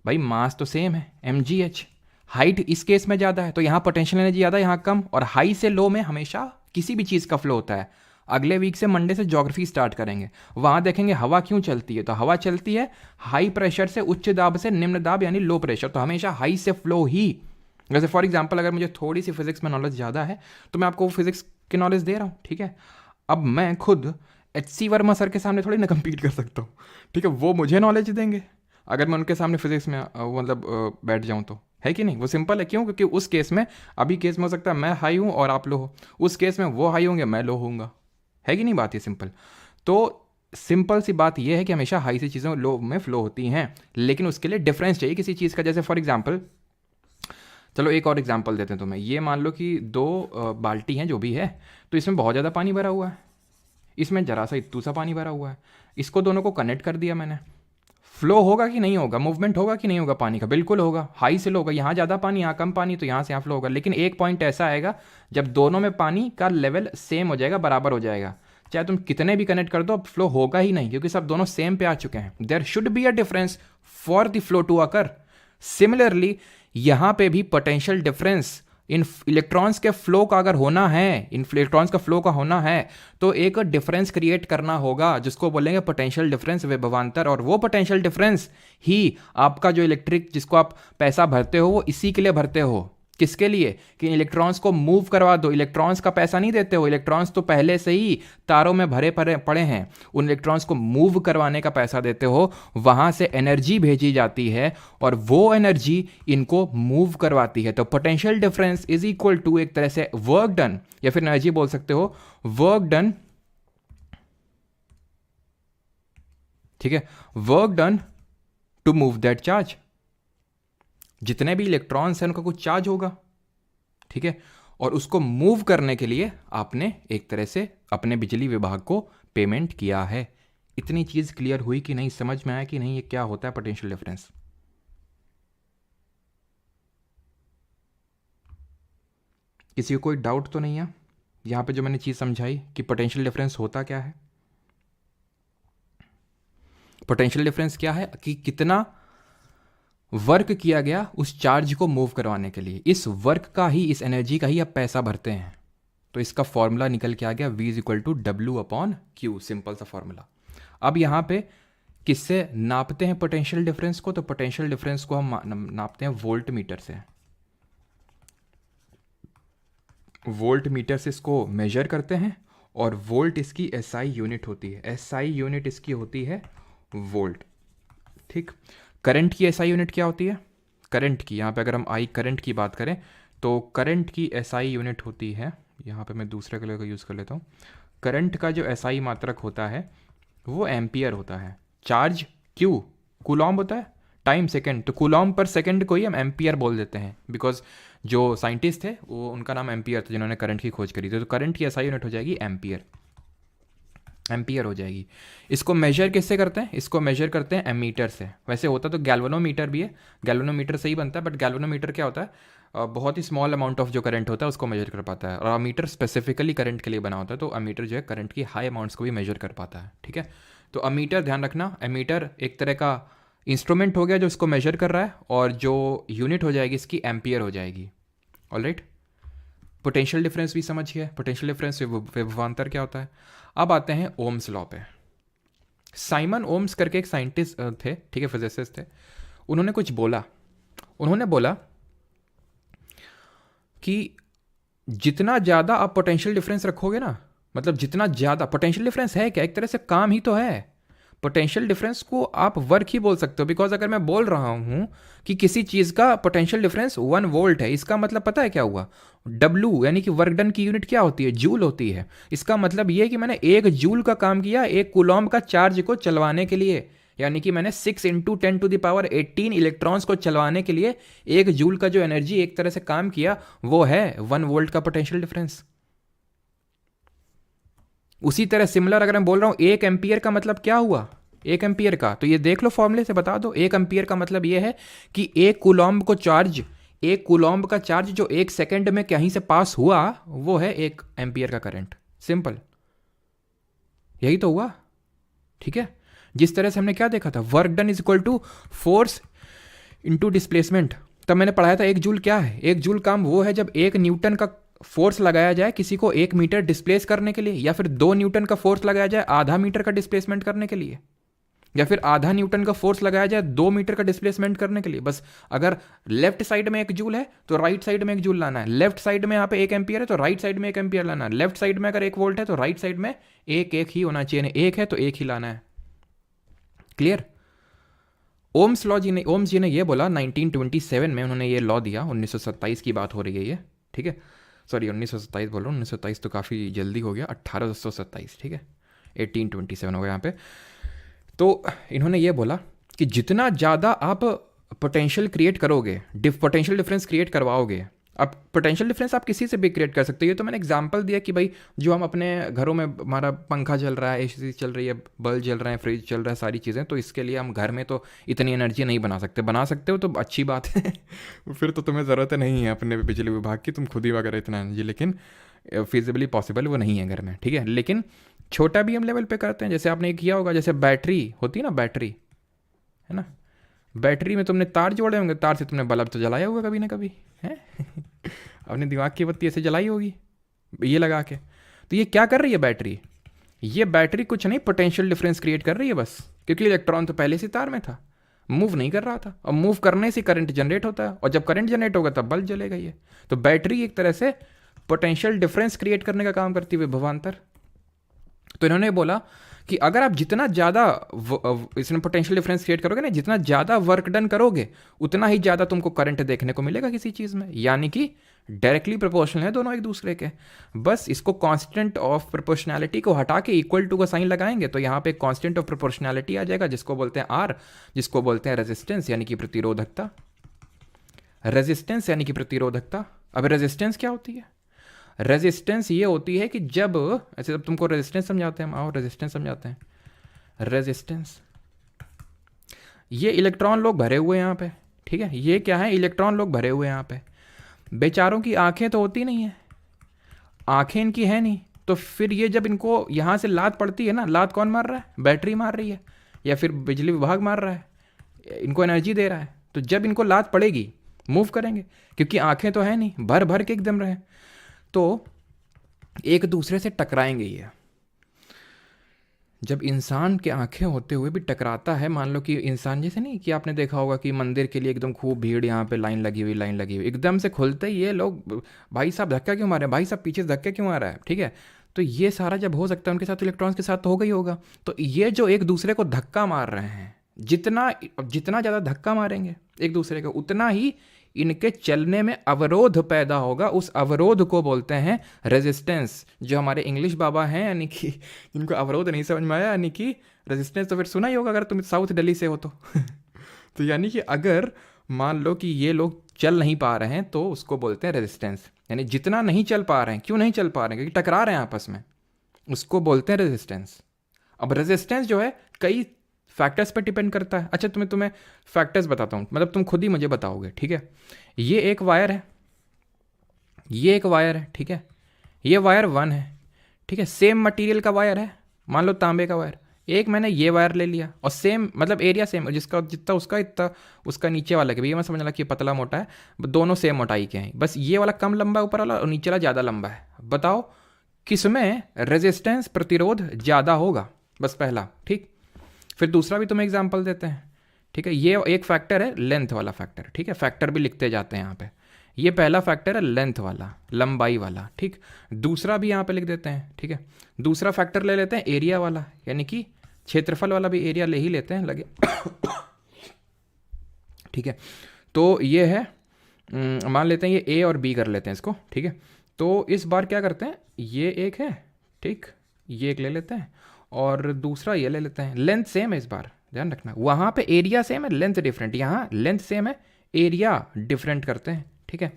भाई मास तो सेम है, mgh। हाइट इस केस में ज़्यादा है तो यहाँ पोटेंशियल एनर्जी ज़्यादा, यहाँ कम। और हाई से लो में हमेशा किसी भी चीज़ का फ्लो होता है। अगले वीक से मंडे से ज्योग्राफी स्टार्ट करेंगे, वहाँ देखेंगे हवा क्यों चलती है। तो हवा चलती है हाई प्रेशर से उच्च दाब से निम्न दाब यानी लो प्रेशर, तो हमेशा हाई से फ्लो ही। जैसे फॉर एग्जाम्पल अगर मुझे थोड़ी सी फिजिक्स में नॉलेज ज़्यादा है तो मैं आपको फिजिक्स की नॉलेज दे रहा हूँ, ठीक है। अब मैं खुद HC वर्मा सर के सामने थोड़ी ना compete कर सकता हूँ, ठीक है। वो मुझे नॉलेज देंगे अगर मैं उनके सामने फिजिक्स में बैठ जाऊँ तो, है कि नहीं। वो सिंपल है, क्यों? क्योंकि उस केस में, अभी केस में हो सकता है मैं हाई हूँ और आप लो हो, उस केस में वो हाई होंगे मैं लो होऊंगा, है कि नहीं। बात ये सिंपल। तो सिंपल सी बात यह है कि हमेशा हाई सी चीज़ें लो में फ्लो होती हैं, लेकिन उसके लिए डिफरेंस चाहिए किसी चीज़ का। जैसे फॉर एग्जाम्पल, चलो एक और एग्जाम्पल देते हैं तुम्हें। ये मान लो कि दो बाल्टी हैं जो भी है, तो इसमें बहुत ज़्यादा पानी भरा हुआ है, इसमें जरा सा इत्तू सा पानी भरा हुआ है। इसको दोनों को कनेक्ट कर दिया मैंने। फ्लो होगा कि नहीं होगा? मूवमेंट होगा कि नहीं होगा पानी का? बिल्कुल होगा। हाई से लो होगा, यहाँ ज़्यादा पानी यहाँ कम पानी, तो यहाँ से यहाँ फ्लो होगा। लेकिन एक पॉइंट ऐसा आएगा जब दोनों में पानी का लेवल सेम हो जाएगा, बराबर हो जाएगा, चाहे तुम कितने भी कनेक्ट कर दो, अब फ्लो होगा ही नहीं, क्योंकि सब दोनों सेम पे आ चुके हैं। There should be a difference for the flow to occur. Similarly यहाँ पे भी पोटेंशियल डिफरेंस इन इलेक्ट्रॉन्स के फ्लो का अगर होना है, इन इलेक्ट्रॉन्स का फ्लो का होना है, तो एक डिफरेंस क्रिएट करना होगा जिसको बोलेंगे पोटेंशियल डिफरेंस, विभवांतर। और वो पोटेंशियल डिफरेंस ही आपका जो इलेक्ट्रिक, जिसको आप पैसा भरते हो, वो इसी के लिए भरते हो। किसके लिए? कि इलेक्ट्रॉन्स को मूव करवा दो। इलेक्ट्रॉन्स का पैसा नहीं देते हो, इलेक्ट्रॉन्स तो पहले से ही तारों में भरे पड़े हैं, उन इलेक्ट्रॉन्स को मूव करवाने का पैसा देते हो। वहां से एनर्जी भेजी जाती है और वो एनर्जी इनको मूव करवाती है। तो potential difference is equal to एक तरह से वर्क डन, या फिर एनर्जी बोल सकते हो, वर्क डन, ठीक है, work done to move that charge. जितने भी इलेक्ट्रॉन्स हैं उनका कुछ चार्ज होगा, ठीक है, और उसको मूव करने के लिए आपने एक तरह से अपने बिजली विभाग को पेमेंट किया है। इतनी चीज क्लियर हुई कि नहीं? समझ में आया कि नहीं ये क्या होता है पोटेंशियल डिफरेंस? किसी को कोई डाउट तो नहीं है यहां पे जो मैंने चीज समझाई कि पोटेंशियल डिफरेंस होता क्या है? पोटेंशियल डिफरेंस क्या है? कि कितना वर्क किया गया उस चार्ज को मूव करवाने के लिए। इस वर्क का ही, इस एनर्जी का ही आप पैसा भरते हैं। तो इसका फॉर्मूला निकल के आ गया V is equal to W/Q। Simple सा फॉर्मूला। अब यहाँ पे किससे नापते हैं पोटेंशियल डिफरेंस को? तो पोटेंशियल डिफरेंस को हम नापते हैं वोल्ट मीटर से। वोल्ट मीटर से इसको मेजर करते हैं, और वोल्ट इसकी SI यूनिट होती है। SI यूनिट इसकी होती है वोल्ट, ठीक। करंट की SI यूनिट क्या होती है? करंट की, यहाँ पे अगर हम करंट की बात करें तो करंट की SI यूनिट होती है, यहाँ पे मैं दूसरे कलर का यूज़ कर लेता हूँ। करंट का जो SI मात्रक होता है वो एम्पियर होता है। चार्ज Q कूलॉम्ब होता है, टाइम सेकेंड, तो कूलॉम्ब पर सेकेंड को ही हम एम्पियर बोल देते हैं, बिकॉज जो साइंटिस्ट थे वो, उनका नाम एम्पियर था जिन्होंने करंट की खोज करी थी। तो करंट की SI यूनिट हो जाएगी एम्पियर, एम्पियर हो जाएगी। इसको मेजर किससे करते हैं? इसको मेजर करते हैं एमीटर से। वैसे होता तो गैल्वेनोमीटर भी है, गैल्वेनोमीटर से ही बनता है, बट गैल्वेनोमीटर क्या होता है, बहुत ही स्मॉल अमाउंट ऑफ जो करंट होता है उसको मेजर कर पाता है, और अमीटर स्पेसिफिकली करंट के लिए बना होता है। तो अमीटर जो है करंट की हाई अमाउंट्स को भी मेजर कर पाता है, ठीक है। तो अमीटर ध्यान रखना, एमीटर एक तरह का इंस्ट्रूमेंट हो गया जो इसको मेजर कर रहा है, और जो यूनिट हो जाएगी इसकी एम्पियर हो जाएगी। ऑलराइट, पोटेंशियल डिफरेंस भी समझिए। पोटेंशियल डिफरेंस विभवांतर क्या होता है? अब आते हैं ओम्स लॉ पे। साइमन ओम्स करके एक साइंटिस्ट थे, ठीक है, फिजिसिस्ट थे। उन्होंने कुछ बोला, उन्होंने बोला कि जितना ज़्यादा आप पोटेंशियल डिफरेंस रखोगे ना, मतलब जितना ज़्यादा पोटेंशियल डिफरेंस है क्या, एक तरह से काम ही तो है। पोटेंशियल डिफरेंस को आप वर्क ही बोल सकते हो, बिकॉज अगर मैं बोल रहा हूं कि किसी चीज़ का पोटेंशियल डिफरेंस 1 वोल्ट है, इसका मतलब पता है क्या हुआ? W यानी कि वर्क डन की यूनिट क्या होती है? जूल होती है। इसका मतलब ये है कि मैंने 1 जूल का काम किया एक कूलॉम्ब का चार्ज को चलवाने के लिए, यानी कि मैंने 6 × 10⁻18 इलेक्ट्रॉन्स को चलवाने के लिए 1 जूल का जो एनर्जी एक तरह से काम किया, वो है 1 वोल्ट का पोटेंशियल डिफरेंस। उसी तरह सिमिलर अगर मैं बोल रहा हूं 1 एम्पियर का मतलब क्या हुआ? 1 एम्पियर का, तो ये देख लो फॉर्मूले से बता दो। 1 एम्पियर का मतलब ये है कि 1 कूलॉम्ब को चार्ज, 1 कूलॉम्ब का चार्ज जो 1 सेकेंड में कहीं से पास हुआ, वो है 1 एम्पियर का करंट। सिंपल। यही तो हुआ, ठीक है। जिस तरह से हमने क्या देखा था, work done is equal to force into displacement. तब मैंने पढ़ाया था एक जूल क्या है, एक जूल काम वो है जब 1 न्यूटन का फोर्स लगाया जाए किसी को 1 मीटर डिस्प्लेस करने के लिए, या फिर 2 न्यूटन का फोर्स लगाया जाए आधा मीटर का डिस्प्लेसमेंट करने के लिए, या फिर आधा न्यूटन का फोर्स लगाया जाए 2 मीटर का डिस्प्लेसमेंट करने के लिए। बस अगर लेफ्ट साइड में 1 जूल है तो राइट साइड में 1 जूल लाना है, लेफ्ट साइड में यहाँ पे 1 एम्पियर है तो राइट साइड में 1 एम्पियर लाना है, लेफ्ट साइड में अगर 1 वोल्ट है तो राइट साइड में एक ही होना चाहिए, 1 है तो 1 ही लाना है। क्लियर। ओम्स जी ने ये बोला 1927 में, उन्होंने ये लॉ दिया। 1927 की बात हो रही है ये, ठीक है। सॉरी 1927 बोल रहा हूँ, 1927 तो काफ़ी जल्दी हो गया, 1827, ठीक है, 1827 हो गया यहाँ पे। तो इन्होंने ये बोला कि जितना ज़्यादा आप पोटेंशियल क्रिएट करोगे, पोटेंशियल डिफरेंस क्रिएट करवाओगे, अब पोटेंशियल डिफरेंस आप किसी से भी क्रिएट कर सकते हो। ये तो मैंने एग्जांपल दिया कि भाई जो हम अपने घरों में, हमारा पंखा चल रहा है, एसी चल रही है, बल्ब जल रहे हैं, फ्रिज चल रहा है, सारी चीज़ें, तो इसके लिए हम घर में तो इतनी एनर्जी नहीं बना सकते। बना सकते हो तो अच्छी बात है फिर तो तुम्हें ज़रूरत नहीं है अपने बिजली विभाग की, तुम खुद ही वगैरह इतना एनर्जी, लेकिन फिजिबली पॉसिबल वो नहीं है घर में, ठीक है। लेकिन छोटा भी हम लेवल पे करते हैं, जैसे आपने किया होगा, जैसे बैटरी होती है ना, बैटरी है ना, बैटरी में तुमने तार जोड़े होंगे, तार से तुमने बल्ब तो जलाया होगा कभी ना कभी, है अपने दिमाग की बत्ती ऐसे जलाई होगी ये लगा के। तो ये क्या कर रही है बैटरी, ये बैटरी कुछ नहीं, पोटेंशियल डिफरेंस क्रिएट कर रही है बस, क्योंकि इलेक्ट्रॉन तो पहले से तार में था, मूव नहीं कर रहा था, और मूव करने से करंट जनरेट होता है, और जब करंट जनरेट होगा तब बल्ब जलेगा ये। तो बैटरी एक तरह से पोटेंशियल डिफरेंस क्रिएट करने का काम करती है, विभवांतर। तो इन्होंने बोला कि अगर आप जितना ज़्यादा इसमें पोटेंशियल डिफरेंस क्रिएट करोगे ना, जितना ज़्यादा वर्क डन करोगे उतना ही ज़्यादा तुमको करंट देखने को मिलेगा किसी चीज़ में, यानी कि डायरेक्टली प्रोपोर्शनल है दोनों एक दूसरे के। बस इसको कांस्टेंट ऑफ प्रोपोर्शनैलिटी को हटा के इक्वल टू का साइन लगाएंगे तो यहाँ पे कांस्टेंट ऑफ प्रोपोर्शनैलिटी आ जाएगा, जिसको बोलते हैं आर, जिसको बोलते हैं रेजिस्टेंस यानी कि प्रतिरोधकता। रेजिस्टेंस यानी कि प्रतिरोधकता। अब रेजिस्टेंस क्या होती है, रेजिस्टेंस ये होती है कि जब, ऐसे जब तुमको रेजिस्टेंस समझाते हैं हम, आओ रेजिस्टेंस समझाते हैं। रेजिस्टेंस, ये इलेक्ट्रॉन लोग भरे हुए हैं यहाँ पे, ठीक है, ये क्या है, इलेक्ट्रॉन लोग भरे हुए हैं यहाँ पे। बेचारों की आंखें तो होती नहीं है, आंखें इनकी है नहीं, तो फिर ये जब इनको यहाँ से लात पड़ती है ना, लात कौन मार रहा है, बैटरी मार रही है, या फिर बिजली विभाग मार रहा है, इनको एनर्जी दे रहा है। तो जब इनको लात पड़ेगी मूव करेंगे, क्योंकि आंखें तो है नहीं, भर भर के एकदम रहे, तो एक दूसरे से टकराएंगे ये। जब इंसान के आंखें होते हुए भी टकराता है, मान लो कि इंसान, जैसे नहीं कि आपने देखा होगा कि मंदिर के लिए एकदम खूब भीड़, यहाँ पे लाइन लगी हुई, एकदम से खुलते ही ये लोग, भाई साहब धक्का क्यों मारे, भाई साहब पीछे धक्का क्यों आ रहा है, ठीक है। तो ये सारा जब हो सकता है उनके साथ, इलेक्ट्रॉन्स के साथ तो होगा ही होगा। तो ये जो एक दूसरे को धक्का मार रहे हैं, जितना ज़्यादा धक्का मारेंगे एक दूसरे को, उतना ही इनके चलने में अवरोध पैदा होगा। उस अवरोध को बोलते हैं रेजिस्टेंस। जो हमारे इंग्लिश बाबा हैं, यानी कि इनको अवरोध नहीं समझ में आया, यानी कि रेजिस्टेंस तो फिर सुना ही होगा अगर तुम साउथ दिल्ली से हो तो तो यानी कि अगर मान लो कि ये लोग चल नहीं पा रहे हैं तो उसको बोलते हैं रेजिस्टेंस, यानी जितना नहीं चल पा रहे हैं। क्यों नहीं चल पा रहे हैं, क्योंकि टकरा रहे हैं आपस में, उसको बोलते हैं रेजिस्टेंस। अब रेजिस्टेंस जो है कई फैक्टर्स पर डिपेंड करता है। अच्छा तुम्हें फैक्टर्स बताता हूँ, मतलब तुम खुद ही मुझे बताओगे, ठीक है। ये एक वायर है, ये एक वायर है, ठीक है, ये वायर 1 है, ठीक है, सेम मटेरियल का वायर है, मान लो तांबे का वायर। एक मैंने ये वायर ले लिया और सेम मतलब एरिया सेम, जिसका जितना उसका इतना उसका नीचे वाला के, भैया मैं समझ लगा कि पतला मोटा है, दोनों सेम मोटाई के हैं, बस ये वाला कम लंबा है ऊपर वाला और नीचे वाला ज़्यादा लंबा है। बताओ किसमें रेजिस्टेंस प्रतिरोध ज़्यादा होगा, बस पहला, ठीक। फिर दूसरा भी तुम्हें एग्जाम्पल देते हैं, ठीक है। ये एक फैक्टर है लेंथ वाला फैक्टर, ठीक है, फैक्टर भी लिखते जाते हैं यहाँ पे। ये पहला फैक्टर है लेंथ वाला, लंबाई वाला, ठीक। दूसरा भी यहाँ पे लिख देते हैं, ठीक है। दूसरा फैक्टर ले लेते हैं एरिया वाला, यानी कि क्षेत्रफल वाला भी एरिया ले ही लेते हैं, लगे ठीक है। तो ये है, मान लेते हैं ये ए और बी कर लेते हैं इसको, ठीक है। तो इस बार क्या करते हैं, ये एक है, ठीक, ये एक ले लेते हैं और दूसरा ये ले लेते हैं। लेंथ सेम है इस बार, ध्यान रखना, वहाँ पे एरिया सेम है, लेंथ डिफरेंट, यहाँ लेंथ सेम है, एरिया डिफरेंट करते हैं, ठीक है।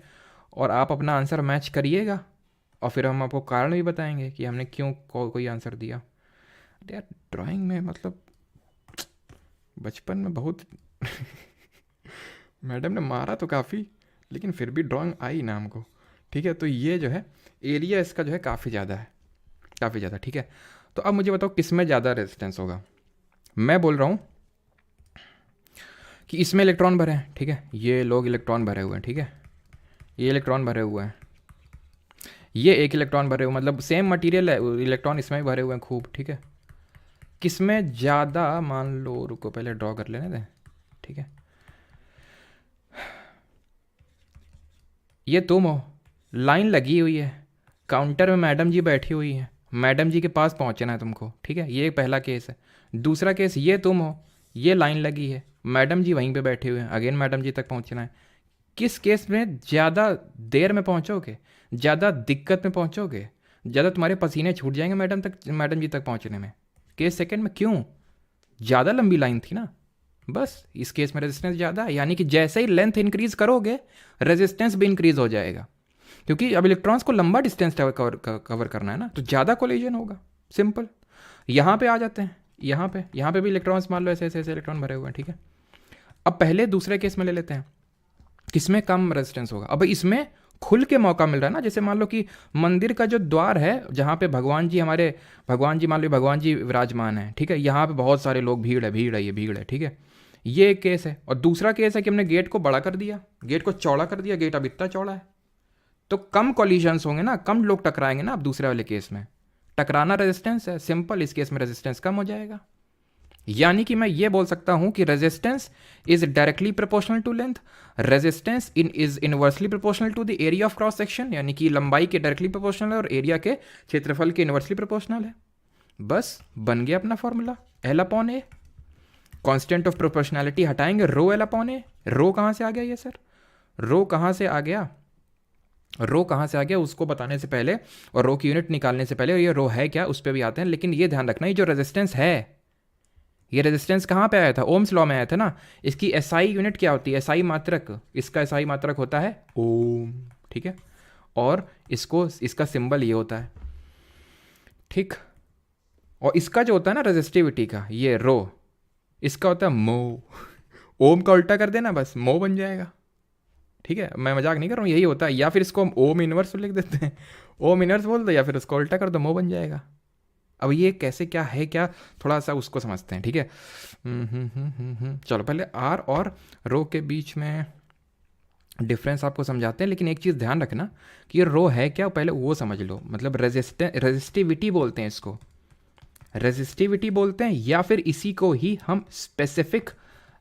और आप अपना आंसर मैच करिएगा और फिर हम आपको कारण भी बताएंगे कि हमने क्यों कोई आंसर दिया। यार ड्राइंग में मतलब बचपन में बहुत मैडम ने मारा तो काफ़ी, लेकिन फिर भी ड्राइंग आई ना हमको, ठीक है। तो ये जो है एरिया इसका जो है काफ़ी ज़्यादा है, काफ़ी ज़्यादा, ठीक है। तो अब मुझे बताओ किस में ज़्यादा रेजिस्टेंस होगा। मैं बोल रहा हूँ कि इसमें इलेक्ट्रॉन भरे हैं, ठीक है, ये लोग इलेक्ट्रॉन भरे हुए हैं, ठीक है, ये इलेक्ट्रॉन भरे हुए हैं, ये एक इलेक्ट्रॉन भरे हुए, मतलब सेम मटेरियल है, इलेक्ट्रॉन इसमें भी भरे हुए हैं खूब, ठीक है। किस में ज़्यादा, मान लो, रुको पहले ड्रॉ कर लेने दें, ठीक है, ये तुम हो, लाइन लगी हुई है, काउंटर में मैडम जी बैठी हुई है, मैडम जी के पास पहुंचना है तुमको, ठीक है, ये पहला केस है। दूसरा केस, ये तुम हो, ये लाइन लगी है, मैडम जी वहीं पे बैठे हुए हैं, अगेन मैडम जी तक पहुंचना है। किस केस में ज़्यादा देर में पहुंचोगे, ज़्यादा दिक्कत में पहुंचोगे, ज़्यादा तुम्हारे पसीने छूट जाएंगे मैडम जी तक पहुंचने में? केस सेकंड में। क्यों? ज़्यादा लंबी लाइन थी ना, बस इस केस में रेजिस्टेंस ज़्यादा है, यानी कि जैसे ही लेंथ इंक्रीज करोगे रेजिस्टेंस भी इंक्रीज हो जाएगा, क्योंकि अब इलेक्ट्रॉन्स को लंबा डिस्टेंस कवर करना है ना, तो ज़्यादा कोलिजन होगा, सिंपल। यहाँ पे आ जाते हैं, यहाँ पे भी इलेक्ट्रॉन्स मान लो ऐसे ऐसे ऐसे इलेक्ट्रॉन भरे हुए हैं, ठीक है। अब पहले दूसरे केस में ले लेते हैं, किसमें कम रेजिस्टेंस होगा। अब इसमें खुल के मौका मिल रहा है ना, जैसे मान लो कि मंदिर का जो द्वार है जहाँ पे भगवान जी हमारे, भगवान जी मान लो भगवान जी विराजमान है, ठीक है, यहाँ पे बहुत सारे लोग, भीड़ है, ये भीड़ है, ठीक है, ये एक केस है। और दूसरा केस है कि हमने गेट को बड़ा कर दिया, गेट को चौड़ा कर दिया, गेट अब इतना चौड़ा है, तो कम कॉलिजन्स होंगे ना, कम लोग टकराएंगे ना। अब दूसरे वाले केस में टकराना रेजिस्टेंस है, सिंपल, इस केस में रेजिस्टेंस कम हो जाएगा। यानी कि मैं ये बोल सकता हूं कि resistance is directly proportional to length, resistance is inversely proportional to the area of cross section, यानी कि लंबाई के डायरेक्टली प्रोपोर्शनल है और एरिया के क्षेत्रफल के इनवर्सली प्रोपोर्शनल है। बस बन गया अपना formula, L upon A. Constant of proportionality हटाएंगे, रो एल अपॉन ए। रो कहाँ से आ गया ये सर? रो कहाँ से आ गया? रो कहाँ से आ गया उसको बताने से पहले और रो की यूनिट निकालने से पहले, और ये रो है क्या उस पर भी आते हैं, लेकिन ये ध्यान रखना, ये जो रेजिस्टेंस है, ये रेजिस्टेंस कहाँ पे आया था? ओम्स लॉ में आया था ना। इसकी एसआई यूनिट क्या होती है? एसआई मात्रक, इसका एसआई मात्रक होता है ओम, ठीक है, और इसको, इसका सिंबल ये होता है, ठीक। और इसका जो होता है ना रेजिस्टिविटी का, ये रो, इसका होता है मो। ओम का उल्टा कर देना बस मो बन जाएगा, ठीक है, मैं मजाक नहीं कर रहा हूँ, यही होता है। या फिर इसको हम ओम इनवर्स लिख देते हैं, ओम इनवर्स बोल दो, या फिर उसको उल्टा कर दो, मो बन जाएगा। अब ये कैसे, क्या है क्या, थोड़ा सा उसको समझते हैं, ठीक है। चलो पहले आर और रो के बीच में डिफरेंस आपको समझाते हैं, लेकिन एक चीज़ ध्यान रखना कि ये रो है क्या, पहले वो समझ लो। मतलब रेजिस्टिविटी बोलते हैं इसको, रेजिस्टिविटी बोलते हैं, या फिर इसी को ही हम स्पेसिफिक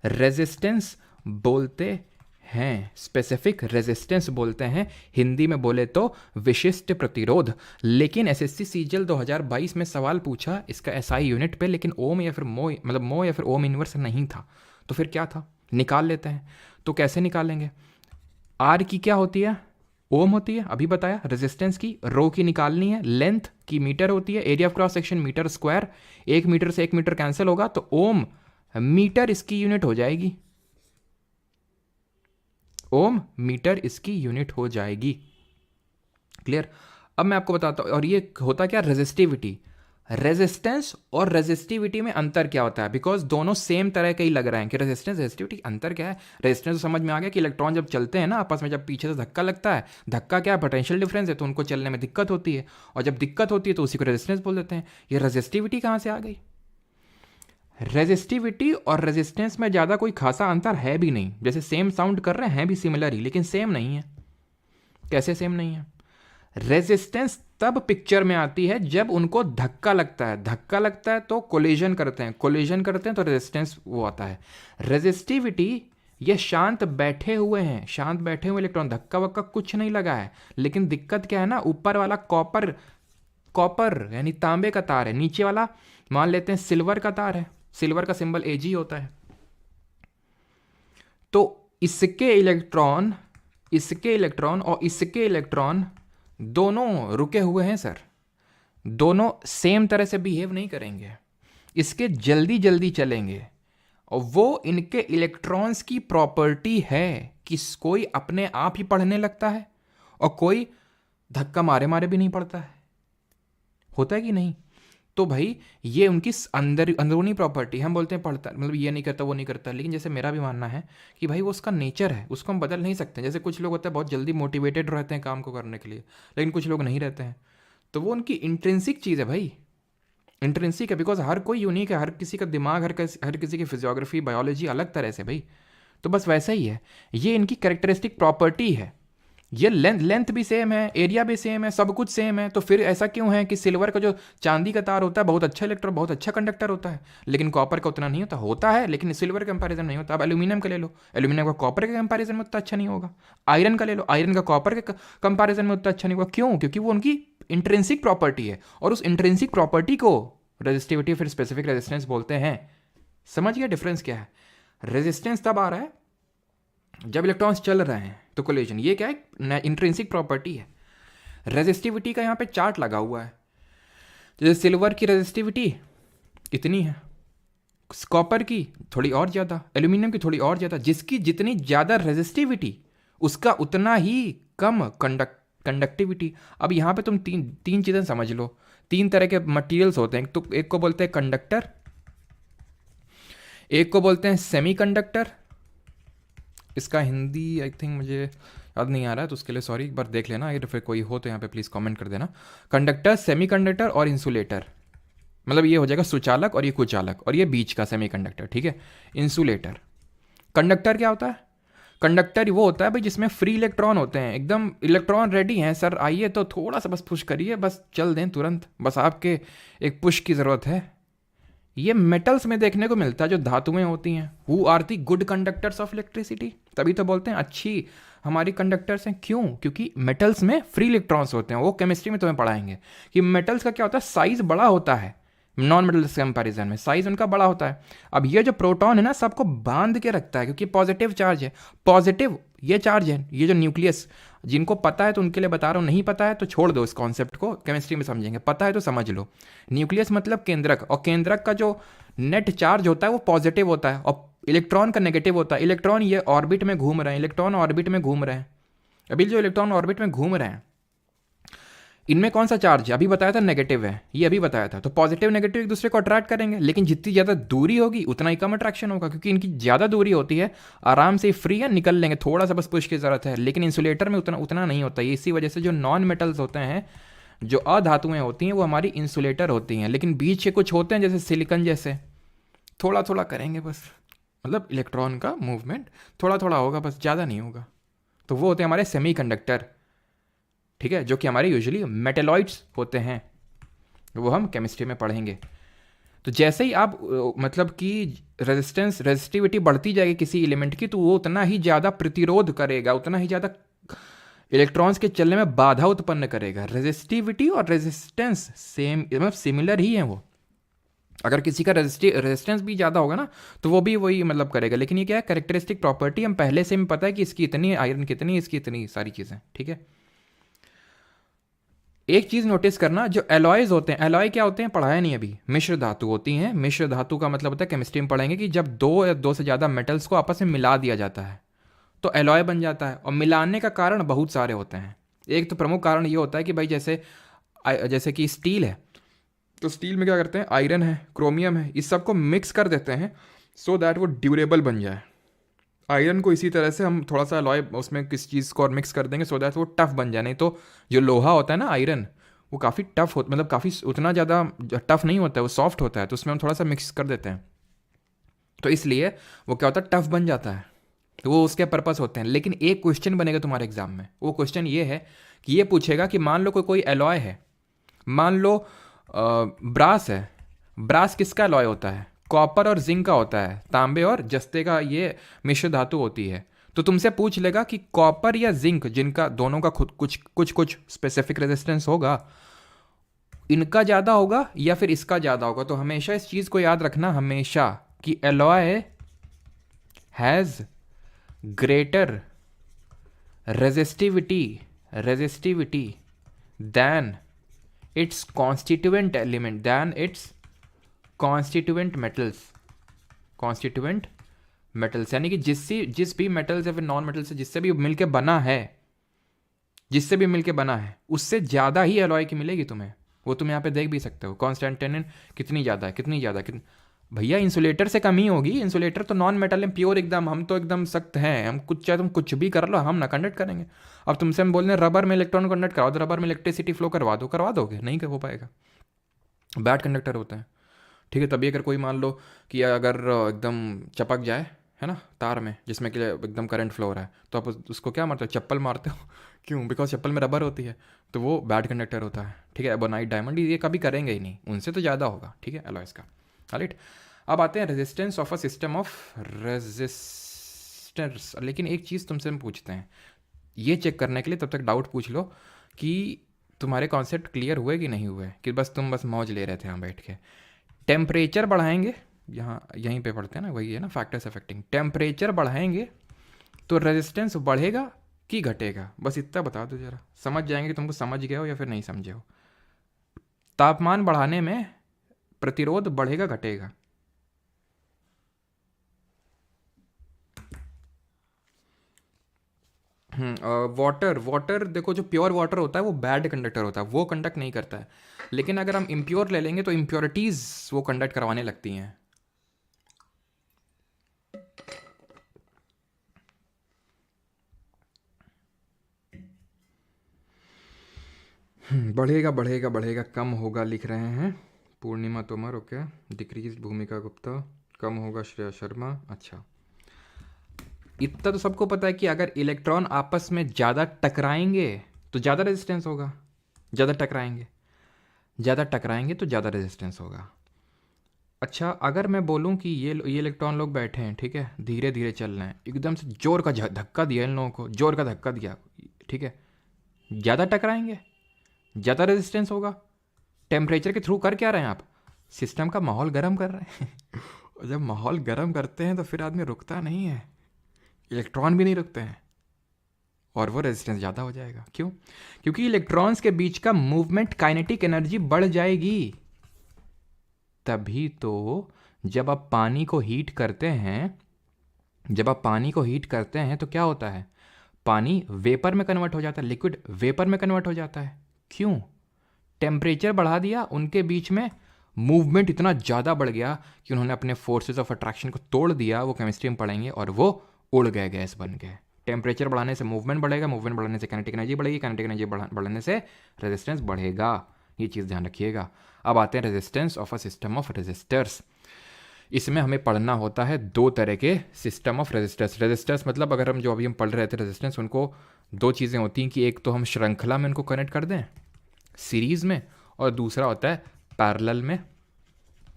रेजिस्टेंस बोलते हैं, स्पेसिफिक रेजिस्टेंस बोलते हैं, हिंदी में बोले तो विशिष्ट प्रतिरोध। लेकिन एसएससी सीजीएल 2022 में सवाल पूछा इसका एसआई यूनिट पे, लेकिन ओम या फिर मो, मतलब मो या फिर ओम इनवर्स नहीं था, तो फिर क्या था? निकाल लेते हैं। तो कैसे निकालेंगे? आर की क्या होती है? ओम होती है, अभी बताया। रेजिस्टेंस की, रो की निकालनी है, लेंथ की मीटर होती है, area of cross section metre square, 1 metre से 1 मीटर कैंसिल होगा, तो ओम मीटर इसकी यूनिट हो जाएगी, ओम मीटर इसकी यूनिट हो जाएगी। क्लियर? अब मैं आपको बताता हूं, और ये होता क्या? रेजिस्टिविटी। रेजिस्टेंस और रेजिस्टिविटी में अंतर क्या होता है? बिकॉज दोनों सेम तरह के ही लग रहे हैं कि रेजिस्टेंस रेजिस्टिविटी, अंतर क्या है? रेजिस्टेंस तो समझ में आ गया कि इलेक्ट्रॉन जब चलते हैं ना आपस में, जब पीछे से धक्का लगता है, धक्का क्या है? पोटेंशियल डिफरेंस है, तो उनको चलने में दिक्कत होती है, और जब दिक्कत होती है तो उसी को रेजिस्टेंस बोल देते हैं। ये रेजिस्टिविटी कहाँ से आ गई? रेजिस्टिविटी और रेजिस्टेंस में ज़्यादा कोई खासा अंतर है भी नहीं, जैसे सेम साउंड कर रहे हैं भी सिमिलर ही, लेकिन सेम नहीं है। कैसे सेम नहीं है? रेजिस्टेंस तब पिक्चर में आती है जब उनको धक्का लगता है, धक्का लगता है तो कोलिजन करते हैं, कोलिजन करते हैं तो रेजिस्टेंस वो आता है। रेजिस्टिविटी, ये शांत बैठे हुए हैं, शांत बैठे हुए इलेक्ट्रॉन, धक्का वक्का कुछ नहीं लगा है, लेकिन दिक्कत क्या है ना, ऊपर वाला कॉपर, कॉपर यानी तांबे का तार है, नीचे वाला मान लेते हैं सिल्वर का तार है, सिल्वर का सिंबल एजी होता है, तो इसके इलेक्ट्रॉन, इसके इलेक्ट्रॉन और इसके इलेक्ट्रॉन दोनों रुके हुए हैं सर, दोनों सेम तरह से बिहेव नहीं करेंगे, इसके जल्दी जल्दी चलेंगे, और वो इनके इलेक्ट्रॉन्स की प्रॉपर्टी है कि कोई अपने आप ही पढ़ने लगता है और कोई धक्का मारे मारे भी नहीं पड़ता है। होता है कि नहीं? तो भाई ये उनकी अंदरूनी प्रॉपर्टी, हम बोलते हैं पढ़ता, मतलब ये नहीं करता वो नहीं करता, लेकिन जैसे मेरा भी मानना है कि भाई वो उसका नेचर है, उसको हम बदल नहीं सकते। जैसे कुछ लोग होते हैं बहुत जल्दी मोटिवेटेड रहते हैं काम को करने के लिए, लेकिन कुछ लोग नहीं रहते हैं, तो वो उनकी इंट्रिंसिक चीज़ है भाई, इंट्रिंसिक है बिकॉज हर कोई यूनिक है, हर किसी का दिमाग, हर किसी की फिजियोग्राफी बायोलॉजी अलग तरह से भाई। तो बस वैसा ही है, ये इनकी कैरेक्टरिस्टिक प्रॉपर्टी है। ये लेंथ भी सेम है, एरिया भी सेम है, सब कुछ सेम है। तो फिर ऐसा क्यों है कि सिल्वर का जो चांदी का तार होता है बहुत अच्छा इलेक्ट्रॉन, बहुत अच्छा कंडक्टर होता है, लेकिन कॉपर का उतना नहीं होता? होता है लेकिन सिल्वर के कंपैरिजन नहीं होता। अब एल्यूमिनियम का ले लो, एल्यूमिनियम का कॉपर के कंपैरिजन में उतना अच्छा नहीं होगा। आयरन का ले लो, आयरन का कॉपर के कंपैरिजन में उतना अच्छा नहीं होगा। क्यों? क्योंकि वो उनकी इंट्रिंसिक प्रॉपर्टी है, और उस इंट्रिंसिक प्रॉपर्टी को रेजिस्टिविटी फिर स्पेसिफिक रेजिस्टेंस बोलते हैं। समझ गया डिफरेंस क्या है? रेजिस्टेंस तब आ रहा है जब इलेक्ट्रॉन्स चल रहे हैं, तो कोलिजन ये क्या है? इंट्रिंसिक प्रॉपर्टी है। रेजिस्टिविटी का यहाँ पे चार्ट लगा हुआ है। जैसे सिल्वर की रेजिस्टिविटी इतनी है, कॉपर की थोड़ी और ज़्यादा, एल्यूमिनियम की थोड़ी और ज़्यादा। जिसकी जितनी ज़्यादा रेजिस्टिविटी उसका उतना ही कम कंडक्टिविटी। अब यहाँ पे तुम तीन चीज़ें समझ लो। तीन तरह के मटेरियल्स होते हैं, तो एक को बोलते हैं कंडक्टर, एक को बोलते हैं सेमीकंडक्टर। इसका हिंदी आई थिंक मुझे याद नहीं आ रहा है, तो उसके लिए सॉरी, एक बार देख लेना। अगर फिर कोई हो तो यहाँ पे प्लीज़ कमेंट कर देना। कंडक्टर, सेमीकंडक्टर और इंसुलेटर, मतलब ये हो जाएगा सुचालक और ये कुचालक, और ये बीच का सेमीकंडक्टर, ठीक है। इंसुलेटर। कंडक्टर क्या होता है? कंडक्टर वो होता है भाई जिसमें फ्री इलेक्ट्रॉन होते हैं, एकदम इलेक्ट्रॉन रेडी हैं, सर आइए तो थोड़ा सा बस पुश करिए, बस चल दें तुरंत, बस आपके एक पुश की ज़रूरत है। ये मेटल्स में देखने को मिलता है, जो धातुएं होती हैं। Who are the good conductors of electricity, तभी तो बोलते हैं अच्छी हमारी कंडक्टर्स हैं। क्यों? क्योंकि मेटल्स में फ्री इलेक्ट्रॉन्स होते हैं। वो केमिस्ट्री में तुम्हें पढ़ाएंगे कि मेटल्स का क्या होता है, साइज बड़ा होता है नॉन मेटल्स के कंपैरिजन में, साइज उनका बड़ा होता है। अब ये जो प्रोटॉन है ना, सबको बांध के रखता है, क्योंकि पॉजिटिव चार्ज है। पॉजिटिव ये चार्ज है, ये जो न्यूक्लियस, जिनको पता है तो उनके लिए बता रहा हूँ, नहीं पता है तो छोड़ दो, इस कॉन्सेप्ट को केमिस्ट्री में समझेंगे। पता है तो समझ लो। न्यूक्लियस मतलब केंद्रक, और केंद्रक का जो नेट चार्ज होता है वो पॉजिटिव होता है, और इलेक्ट्रॉन का नेगेटिव होता है। इलेक्ट्रॉन ये ऑर्बिट में घूम रहे हैं, इलेक्ट्रॉन ऑर्बिट में घूम रहे हैं। अभी जो इलेक्ट्रॉन ऑर्बिट में घूम रहे हैं, इनमें कौन सा चार्ज है? अभी बताया था नेगेटिव है, ये अभी बताया था। तो पॉजिटिव नेगेटिव एक दूसरे को अट्रैक्ट करेंगे, लेकिन जितनी ज़्यादा दूरी होगी उतना ही कम अट्रैक्शन होगा, क्योंकि इनकी ज़्यादा दूरी होती है। आराम से फ्री है, निकल लेंगे, थोड़ा सा बस पुश की ज़रूरत है। लेकिन इंसुलेटर में उतना नहीं होता है। इसी वजह से जो नॉन मेटल्स होते हैं, जो अधातुएं होती हैं, वो हमारी इंसुलेटर होती हैं। लेकिन बीच के कुछ होते हैं जैसे सिलिकन जैसे, थोड़ा थोड़ा करेंगे बस, मतलब इलेक्ट्रॉन का मूवमेंट थोड़ा थोड़ा होगा बस, ज़्यादा नहीं होगा। तो वो होते हैं हमारे सेमीकंडक्टर, ठीक है, जो कि हमारे यूजुअली मेटेलॉइड्स होते हैं, वो हम केमिस्ट्री में पढ़ेंगे। तो जैसे ही आप मतलब कि रेजिस्टिविटी बढ़ती जाएगी किसी एलिमेंट की, तो वो उतना ही ज़्यादा प्रतिरोध करेगा, उतना ही ज़्यादा इलेक्ट्रॉन्स के चलने में बाधा उत्पन्न करेगा। रेजिस्टिविटी और रेजिस्टेंस सेम, मतलब सिमिलर ही है वो। अगर किसी का रेजिस्टेंस भी ज़्यादा होगा ना, तो वो भी वही मतलब करेगा। लेकिन ये क्या है, कैरेक्टरिस्टिक प्रॉपर्टी हम पहले से हमें पता है कि इसकी इतनी है, आयरन कितनी, इसकी इतनी, सारी चीज़ें, ठीक है। एक चीज़ नोटिस करना, जो एलॉयज होते हैं, एलॉय क्या होते हैं पढ़ाया नहीं अभी, मिश्र धातु होती हैं। मिश्र धातु का मतलब होता है, केमिस्ट्री में पढ़ेंगे कि जब दो या दो से ज़्यादा मेटल्स को आपस में मिला दिया जाता है तो एलॉय बन जाता है। और मिलाने का कारण बहुत सारे होते हैं। एक तो प्रमुख कारण ये होता है कि भाई जैसे कि स्टील है, तो स्टील में क्या करते हैं, आयरन है, क्रोमियम है, इस सबको मिक्स कर देते हैं सो दैट वो ड्यूरेबल बन जाए। आयरन को इसी तरह से हम थोड़ा सा अलॉय उसमें किस चीज़ को और मिक्स कर देंगे सो दैट वो टफ बन जाए। नहीं तो जो लोहा होता है ना, आयरन, वो काफ़ी टफ होता, मतलब काफ़ी उतना ज़्यादा टफ नहीं होता है, वो सॉफ्ट होता है। तो उसमें हम थोड़ा सा मिक्स कर देते हैं, तो इसलिए वो क्या होता है, टफ बन जाता है। तो वो उसके पर्पस होते हैं। लेकिन एक क्वेश्चन बनेगा तुम्हारे एग्जाम में, वो क्वेश्चन ये है कि ये पूछेगा कि मान लो कोई एलॉय है, मान लो ब्रास है। ब्रास किसका एलॉय होता है? कॉपर और जिंक का होता है, तांबे और जस्ते का ये मिश्र धातु होती है। तो तुमसे पूछ लेगा कि कॉपर या जिंक, जिनका दोनों का खुद कुछ स्पेसिफिक रेजिस्टेंस होगा, इनका ज़्यादा होगा या फिर इसका ज़्यादा होगा। तो हमेशा इस चीज़ को याद रखना, हमेशा, कि alloy has greater resistivity than its constituent element, than its constituent metals, यानी कि जिस भी मेटल्स या फिर नॉन मेटल से जिससे भी मिलके बना है, उससे ज़्यादा ही एलॉय की मिलेगी तुम्हें। वो तुम यहाँ पे देख भी सकते हो, कॉन्स्टेंटिन कितनी ज़्यादा भैया इंसुलेटर से कम ही होगी। इंसुलेटर तो नॉन मेटल है, प्योर एकदम, हम तो एकदम सख्त हैं, हम कुछ चाहे तुम कुछ भी कर लो, हम ना कंडक्ट करेंगे। अब तुमसे हम बोल रहे हैं रबर में इलेक्ट्रॉन कंडक्ट कराओ, तो रबर में इलेक्ट्रिसिटी फ्लो करवा दोगे? नहीं कर हो पाएगा। बैड कंडक्टर होते हैं, ठीक है। तभी अगर कोई मान लो कि अगर एकदम चपक जाए, है ना, तार में जिसमें कि एकदम करंट फ्लो हो रहा है, तो आप उसको क्या मारते हो, चप्पल मारते हो क्यों? बिकॉज चप्पल में रबर होती है, तो वो बैड कंडक्टर होता है, ठीक है। एबोनाइट, डायमंड ये कभी करेंगे ही नहीं, उनसे तो ज़्यादा होगा, ठीक है, एलॉयस का। राइट, अब आते हैं resistance of a system of resistors. लेकिन एक चीज़ तुमसे हम पूछते हैं, ये चेक करने के लिए तब तक डाउट पूछ लो कि तुम्हारे कॉन्सेप्ट क्लियर हुए कि नहीं हुए, कि बस तुम बस मौज ले रहे थे यहाँ बैठ के। टेम्परेचर बढ़ाएंगे, यहाँ यहीं पे पढ़ते हैं ना, वही है ना, फैक्टर्स अफेक्टिंग। टेम्परेचर बढ़ाएंगे तो रेजिस्टेंस बढ़ेगा कि घटेगा? बस इतना बता दो जरा, समझ जाएंगे कि तुमको समझ गए हो या फिर नहीं समझे हो। तापमान बढ़ाने में प्रतिरोध बढ़ेगा घटेगा? वाटर, वाटर देखो, जो प्योर वाटर होता है वो बैड कंडक्टर होता है, वो कंडक्ट नहीं करता है। लेकिन अगर हम इम्प्योर ले लेंगे तो इम्प्योरिटीज़ वो कंडक्ट करवाने लगती हैं। बढ़ेगा बढ़ेगा बढ़ेगा, कम होगा लिख रहे हैं पूर्णिमा तोमर, ओके। डिक्रीज भूमिका गुप्ता, कम होगा श्रेया शर्मा, अच्छा। इतना तो सबको पता है कि अगर इलेक्ट्रॉन आपस में ज़्यादा टकराएंगे तो ज़्यादा रेजिस्टेंस होगा, ज़्यादा टकराएंगे, ज़्यादा टकराएंगे तो ज़्यादा रेजिस्टेंस होगा। अच्छा, अगर मैं बोलूं कि ये इलेक्ट्रॉन लोग बैठे हैं, ठीक है, धीरे धीरे चल रहे हैं, एकदम से जोर का धक्का दिया इन लोगों को, जोर का धक्का दिया, ठीक है, ज़्यादा टकराएंगे, ज़्यादा रेजिस्टेंस होगा। टेम्परेचर के थ्रू कर क्या रहे हैं आप? सिस्टम का माहौल गर्म कर रहे हैं और जब माहौल गर्म करते हैं तो फिर आदमी रुकता नहीं है, इलेक्ट्रॉन भी नहीं रुकते हैं, और वो रेजिस्टेंस ज़्यादा हो जाएगा। क्यों? क्योंकि इलेक्ट्रॉन्स के बीच का मूवमेंट, काइनेटिक एनर्जी बढ़ जाएगी। तभी तो जब आप पानी को हीट करते हैं, जब आप पानी को हीट करते हैं तो क्या होता है? पानी वेपर में कन्वर्ट हो जाता है, लिक्विड वेपर में कन्वर्ट हो जाता है। क्यों? टेम्परेचर बढ़ा दिया, उनके बीच में मूवमेंट इतना ज़्यादा बढ़ गया कि उन्होंने अपने फोर्सेस ऑफ अट्रैक्शन को तोड़ दिया, वो केमिस्ट्री में पढ़ेंगे, और वो उड़ गए, गैस बन गए। टेम्परेचर बढ़ाने से मूवमेंट बढ़ेगा, मूवमेंट बढ़ाने से काइनेटिक एनर्जी बढ़ेगी, काइनेटिक एनर्जी बढ़ाने से रेजिस्टेंस बढ़ेगा। ये चीज़ ध्यान रखिएगा। अब आते हैं resistance of a system of resistors. इसमें हमें पढ़ना होता है दो तरह के सिस्टम ऑफ रेजिस्टर्स। रेजिस्टर्स मतलब अगर हम जो अभी हम पढ़ रहे थे रेजिस्टेंस, उनको दो चीज़ें होती हैं कि एक तो हम श्रृंखला में उनको कनेक्ट कर दें, सीरीज़ में, और दूसरा होता है पैरेलल में,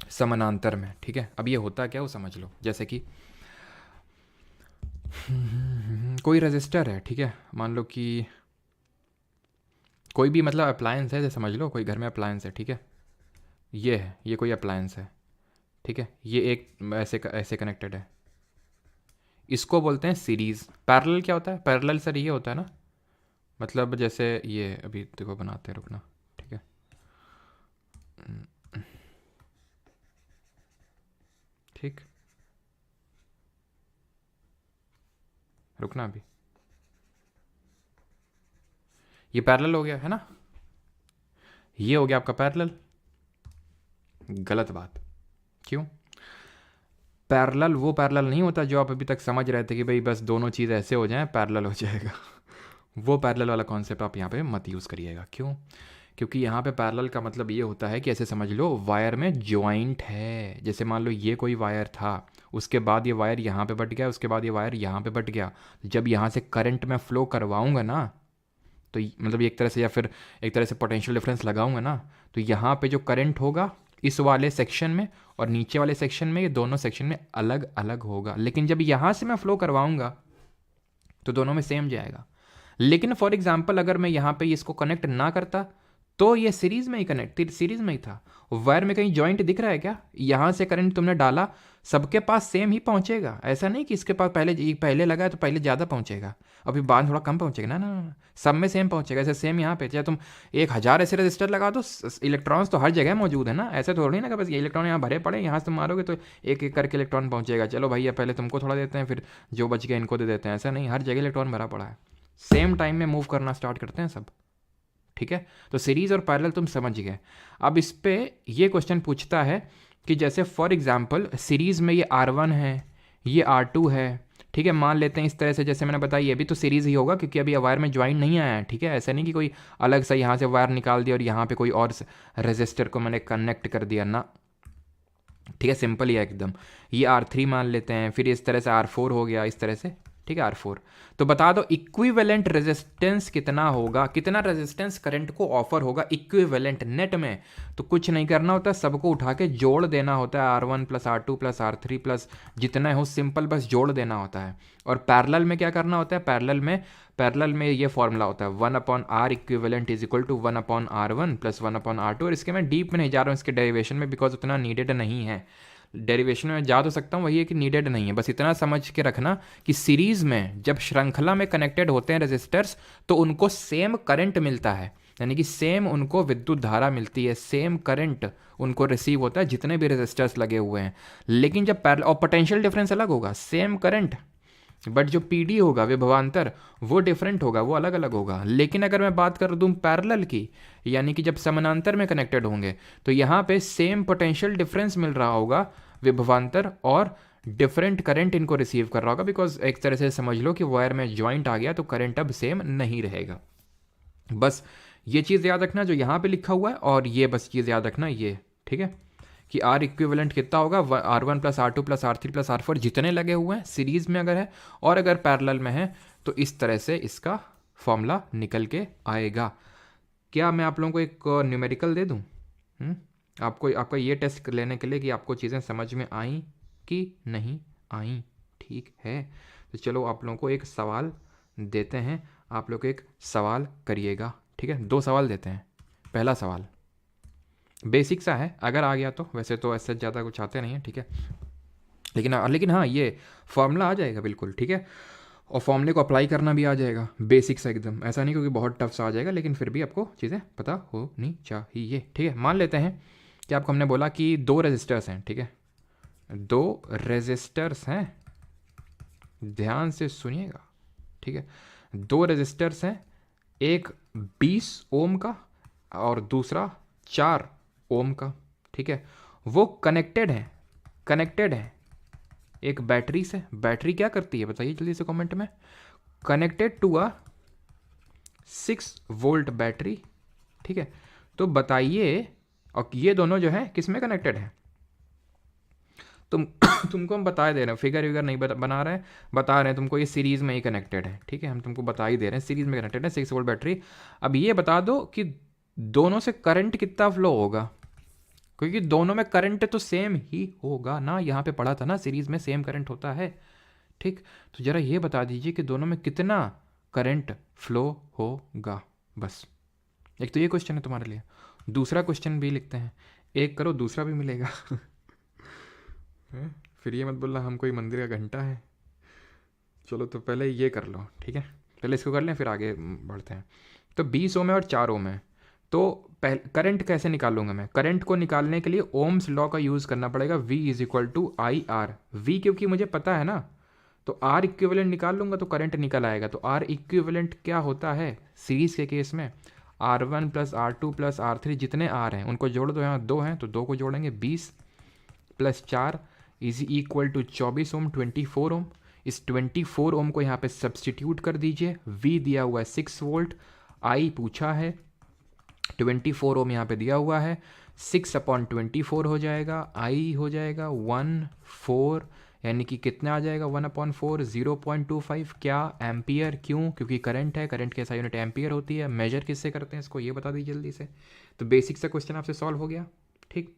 समानांतर में, ठीक है। अब ये होता क्या वो समझ लो। जैसे कि कोई रेजिस्टर है, ठीक है, मान लो कि कोई भी मतलब अप्लायंस है, जैसे समझ लो कोई घर में अप्लायंस है, ठीक है, ये है, ये कोई अप्लायंस है, ठीक है, ये एक ऐसे कनेक्टेड है, इसको बोलते हैं सीरीज़। पैरेलल क्या होता है? पैरेलल सर ये होता है ना, मतलब जैसे ये अभी देखो बनाते हैं, रुकना, ठीक है, ठीक, रुकना अभी, ये पैरेलल हो गया है ना, ये हो गया आपका पैरेलल। गलत बात। क्यों? पैरेलल वो पैरेलल नहीं होता जो आप अभी तक समझ रहे थे कि भाई बस दोनों चीज़ ऐसे हो जाएं पैरेलल हो जाएगा वो पैरेलल वाला कॉन्सेप्ट आप यहाँ पे मत यूज़ करिएगा। क्यों? क्योंकि यहाँ पे पैरेलल का मतलब ये होता है कि ऐसे समझ लो वायर में ज्वाइंट है। जैसे मान लो ये कोई वायर था, उसके बाद ये वायर यहाँ पे बट गया, उसके बाद ये वायर यहाँ पे बट गया। जब यहाँ से करंट में फ़्लो करवाऊँगा ना, तो मतलब एक तरह से, या फिर एक तरह से पोटेंशियल डिफरेंस लगाऊंगा ना, तो यहाँ पे जो करंट होगा इस वाले सेक्शन में और नीचे वाले सेक्शन में, ये दोनों सेक्शन में अलग अलग होगा। लेकिन जब यहाँ से मैं फ्लो करवाऊंगा तो दोनों में सेम जाएगा। लेकिन फॉर एग्जांपल अगर मैं यहाँ पे इसको कनेक्ट ना करता तो ये सीरीज में ही कनेक्ट, सीरीज में ही था। वायर में कहीं जॉइंट दिख रहा है क्या? यहाँ से करंट तुमने डाला, सबके पास सेम ही पहुँचेगा। ऐसा नहीं कि इसके पास पहले लगा है तो पहले ज़्यादा पहुँचेगा, अभी बाद थोड़ा कम पहुँचेगा, ना ना ना, सब में सेम पहुँचेगा। ऐसे सेम यहाँ पे चाहे तुम 1000 ऐसे रजिस्टर लगा दो, इलेक्ट्रॉन्स तो हर जगह मौजूद है ना। ऐसे थोड़ी ना कि बस ये इलेक्ट्रॉन यहाँ भरे पड़े, यहाँ से तुम मारोगे तो एक एक करके इलेक्ट्रॉन पहुँचेगा। चलो भैया पहले तुमको थोड़ा देते हैं, फिर जो बच गया इनको दे देते हैं। ऐसा नहीं, हर जगह इलेक्ट्रॉन भरा पड़ा है, सेम टाइम में मूव करना स्टार्ट करते हैं सब, ठीक है। तो सीरीज और पैरेलल तुम समझ गए। अब इस पे ये क्वेश्चन पूछता है कि जैसे फॉर एग्जांपल सीरीज में ये R1 है, ये R2 है, ठीक है। मान लेते हैं इस तरह से, जैसे मैंने बताया ये भी तो सीरीज़ ही होगा क्योंकि अभी वायर में ज्वाइन नहीं आया है, ठीक है। ऐसा नहीं कि कोई अलग सा यहाँ से वायर निकाल दिया और यहाँ पे कोई और रेजिस्टर को मैंने कनेक्ट कर दिया ना, ठीक है। सिंपल ही है एकदम। ये R3 मान लेते हैं, फिर इस तरह से R4 हो गया, इस तरह से, ठीक है, R4। तो बता दो इक्विवेलेंट रेजिस्टेंस कितना होगा, कितना रेजिस्टेंस करंट को ऑफर होगा इक्विवेलेंट नेट में। तो कुछ नहीं करना होता, सबको उठा के जोड़ देना होता है, R1 plus R2 plus R3 plus जितना हो, सिंपल बस जोड़ देना होता है। और पैरेलल में क्या करना होता है, पैरेलल में ये फॉर्मूला होता है 1/R equivalent is equal to 1/R1 plus 1/R2। और इसके मैं डीप में नहीं जा रहा हूँ इसके डेरिवेशन में, बिकॉज उतना नीडेड नहीं है। डेरिवेशन में जा तो सकता हूँ, वही है कि नीडेड नहीं है। बस इतना समझ के रखना कि सीरीज में जब श्रृंखला में कनेक्टेड होते हैं रेजिस्टर्स तो उनको सेम करंट मिलता है, यानी कि सेम उनको विद्युत धारा मिलती है, सेम करंट उनको रिसीव होता है जितने भी रेजिस्टर्स लगे हुए हैं। लेकिन जब पैरेलल, और पोटेंशियल डिफरेंस अलग होगा, सेम करंट बट जो पीडी होगा विभवांतर वो डिफरेंट होगा, वो अलग अलग होगा। लेकिन अगर मैं बात कर दूं पैरेलल की, यानी कि जब समानांतर में कनेक्टेड होंगे तो यहाँ पे सेम पोटेंशियल डिफरेंस मिल रहा होगा विभवांतर, और डिफरेंट करंट इनको रिसीव कर रहा होगा। बिकॉज एक तरह से समझ लो कि वायर में ज्वाइंट आ गया तो करंट अब सेम नहीं रहेगा। बस ये चीज़ याद रखना जो यहाँ पे लिखा हुआ है, और ये बस चीज़ याद रखना ये, ठीक है, कि R इक्विवेलेंट कितना होगा, R1 plus R2 plus R3 plus R4 जितने लगे हुए हैं सीरीज में अगर है, और अगर पैरेलल में है तो इस तरह से इसका फॉर्मूला निकल के आएगा। क्या मैं आप लोगों को एक न्यूमेरिकल दे दूं आपको, आपका ये टेस्ट लेने के लिए कि आपको चीज़ें समझ में आई कि नहीं आई, ठीक है। तो चलो आप लोगों को एक सवाल देते हैं, आप लोग एक सवाल करिएगा, ठीक है। 2 सवाल देते हैं। पहला सवाल बेसिक सा है, अगर आ गया तो, वैसे तो ऐसे ज़्यादा कुछ आते नहीं है, ठीक है। लेकिन हाँ ये फॉर्मूला आ जाएगा बिल्कुल, ठीक है। और फॉर्मूले को अप्लाई करना भी आ जाएगा, बेसिक सा एकदम, ऐसा नहीं क्योंकि बहुत टफ सा आ जाएगा, लेकिन फिर भी आपको चीज़ें पता होनी चाहिए, ठीक है। मान लेते हैं कि आपको हमने बोला कि 2 रेजिस्टर्स हैं, ठीक है, 2 रेजिस्टर्स हैं, ध्यान से सुनिएगा, ठीक है। 2 रेजिस्टर्स हैं, एक 20 ओम का और दूसरा 4 ओम का, ठीक है। वो कनेक्टेड है एक बैटरी से। बैटरी क्या करती है बताइए जल्दी से कमेंट में। Connected to a 6 volt battery, ठीक है। तो बताइए, और ये दोनों जो है किस में कनेक्टेड है, तुमको हम बता दे रहे हैं, फिगर नहीं बना रहे हैं, बता रहे हैं तुमको, ये सीरीज में ही कनेक्टेड है, ठीक है। हम तुमको बता ही दे रहे हैं सीरीज में कनेक्टेड है 6 वोल्ट बैटरी। अब ये बता दो कि दोनों से करंट कितना फ्लो होगा, क्योंकि दोनों में करंट तो सेम ही होगा ना, यहाँ पे पढ़ा था ना सीरीज में सेम करंट होता है, ठीक। तो जरा ये बता दीजिए कि दोनों में कितना करंट फ्लो होगा, बस। एक तो ये क्वेश्चन है तुम्हारे लिए, दूसरा क्वेश्चन भी लिखते हैं, एक करो दूसरा भी मिलेगा फिर ये मत बोलना हम कोई मंदिर का घंटा है। चलो तो पहले ये कर लो, ठीक है, पहले इसको कर लें फिर आगे बढ़ते हैं। तो 20 ओम है और 4 ओम है, तो करंट कैसे निकालूंगा मैं। करंट को निकालने के लिए ओम्स लॉ का यूज़ करना पड़ेगा, V is equal to I R. V क्योंकि मुझे पता है ना, तो R इक्विवेलेंट निकाल लूंगा तो करंट निकल आएगा। तो R इक्विवेलेंट क्या होता है सीरीज के केस में, R1 plus R2 plus R3 जितने R हैं उनको जोड़ दो, यहाँ 2 हैं तो 2 को जोड़ेंगे, 20 प्लस 4 इज इक्वल टू 24 ओम, 24 ओम। इस 24 ओम को यहाँ पे सब्सटीट्यूट कर दीजिए, V दिया हुआ है 6 वोल्ट, I पूछा है 24 ओम यहाँ पे दिया हुआ है, 6/24 हो जाएगा, I हो जाएगा 1/4, यानी कि कितना आ जाएगा 1/4, 0.25। क्या एम्पियर, क्यों, क्योंकि करंट है, करंट की SI यूनिट एम्पियर होती है। मेजर किससे करते हैं इसको ये बता दीजिए जल्दी से। तो बेसिक सा क्वेश्चन आपसे सॉल्व हो गया, ठीक।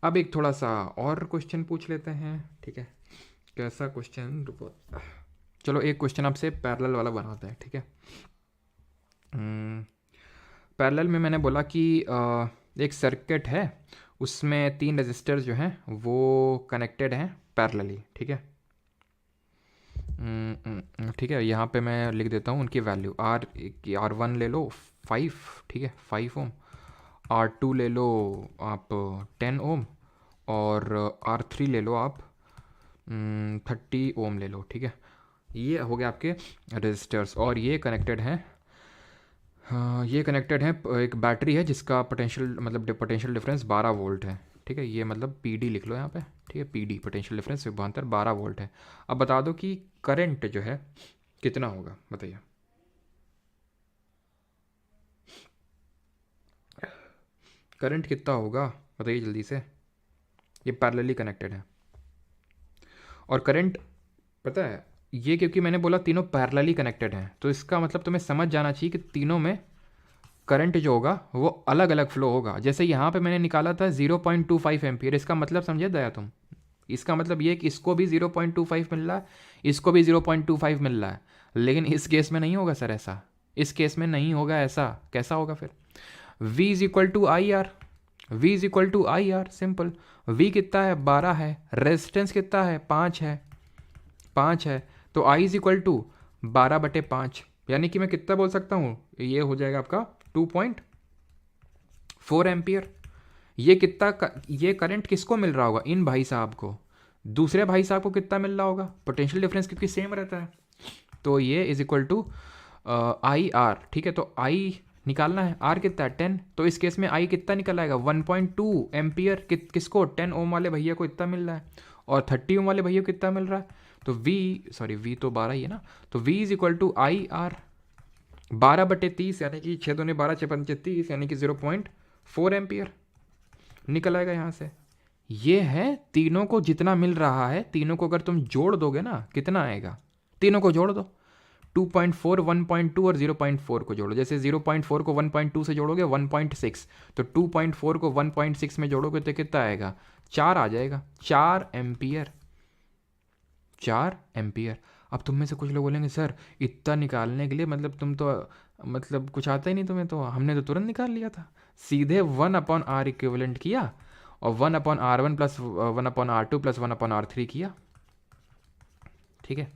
अब एक थोड़ा सा और क्वेश्चन पूछ लेते हैं, ठीक है। कैसा क्वेश्चन, रुको, चलो एक क्वेश्चन आपसे पैरेलल वाला बनाते हैं, ठीक है। पैरेलल में मैंने बोला कि एक सर्किट है, उसमें 3 रेजिस्टर जो हैं वो कनेक्टेड हैं पैरेलली, ठीक है। ठीक है, यहाँ पे मैं लिख देता हूँ उनकी वैल्यू। R1 ले लो 5, ठीक है, 5 ओम। R2 ले लो आप 10 ओम, और R3 ले लो आप 30 ओम ले लो, ठीक है। ये हो गया आपके रेजिस्टर्स, और ये कनेक्टेड हैं, हाँ ये कनेक्टेड है, एक बैटरी है जिसका पोटेंशियल मतलब पोटेंशियल डिफरेंस 12 वोल्ट है, ठीक है, ये मतलब PD लिख लो यहाँ पे, ठीक है, PD पोटेंशियल डिफरेंस विभवांतर 12 वोल्ट है। अब बता दो कि करंट जो है कितना होगा, बताइए। करंट कितना होगा बताइए जल्दी से। ये पैरेलली कनेक्टेड है और करंट पता है, ये क्योंकि मैंने बोला तीनों पैरेलली कनेक्टेड हैं, तो इसका मतलब तुम्हें समझ जाना चाहिए कि तीनों में करंट जो होगा वो अलग अलग फ्लो होगा। जैसे यहाँ पे मैंने निकाला था 0.25 एम्पियर, इसका मतलब समझे दया तुम, इसका मतलब ये कि इसको भी 0.25 मिल रहा है, इसको भी 0.25 मिल रहा है, लेकिन इस केस में नहीं होगा सर ऐसा, इस केस में नहीं होगा ऐसा। कैसा होगा फिर? V is equal to I R, V is equal to I R, simple. V कितना है? 12 है, रेजिस्टेंस कितना है? 5 है, 5 है, तो I इज इक्वल टू 12/5, यानी कि मैं कितना बोल सकता हूँ, ये हो जाएगा आपका 2.4 एम्पियर। ये कितना ये करंट किसको मिल रहा होगा? इन भाई साहब को। दूसरे भाई साहब को कितना मिल रहा होगा? पोटेंशियल डिफरेंस क्योंकि सेम रहता है, तो ये is equal to I R, ठीक है। तो आई निकालना है, आर कितना है? 10, तो इस केस में आई कितना निकल आएगा? 1.2 एम्पियर। किसको? 10 ओम वाले भैया को इतना मिल रहा है, और 30 ओम वाले भैया को कितना मिल रहा है? तो V तो 12 ही है ना, तो V is equal to I R 12/30, यानी कि 6 दूनी 12, 6 पंचे 30, यानी कि 0.4 एम्पियर निकल आएगा यहाँ से। ये है तीनों को जितना मिल रहा है, तीनों को अगर तुम जोड़ दोगे ना, कितना आएगा? तीनों को जोड़ दो, 2.4, 1.2 और 0.4 को जोड़ो। जैसे 0.4 को 1.2 से जोड़ोगे 1.6, तो 2.4 को 1.6 में जोड़ोगे तो कितना आएगा? 4 आ जाएगा, 4 एम्पियर, 4 एम्पियर। अब तुम में से कुछ लोग बोलेंगे सर इतना निकालने के लिए मतलब तुम तो मतलब कुछ आता ही नहीं तुम्हें, तो हमने तो तुरंत निकाल लिया था, सीधे 1/R इक्विवेलेंट किया और 1/R1 plus 1/R2 plus 1/R3 किया, ठीक है,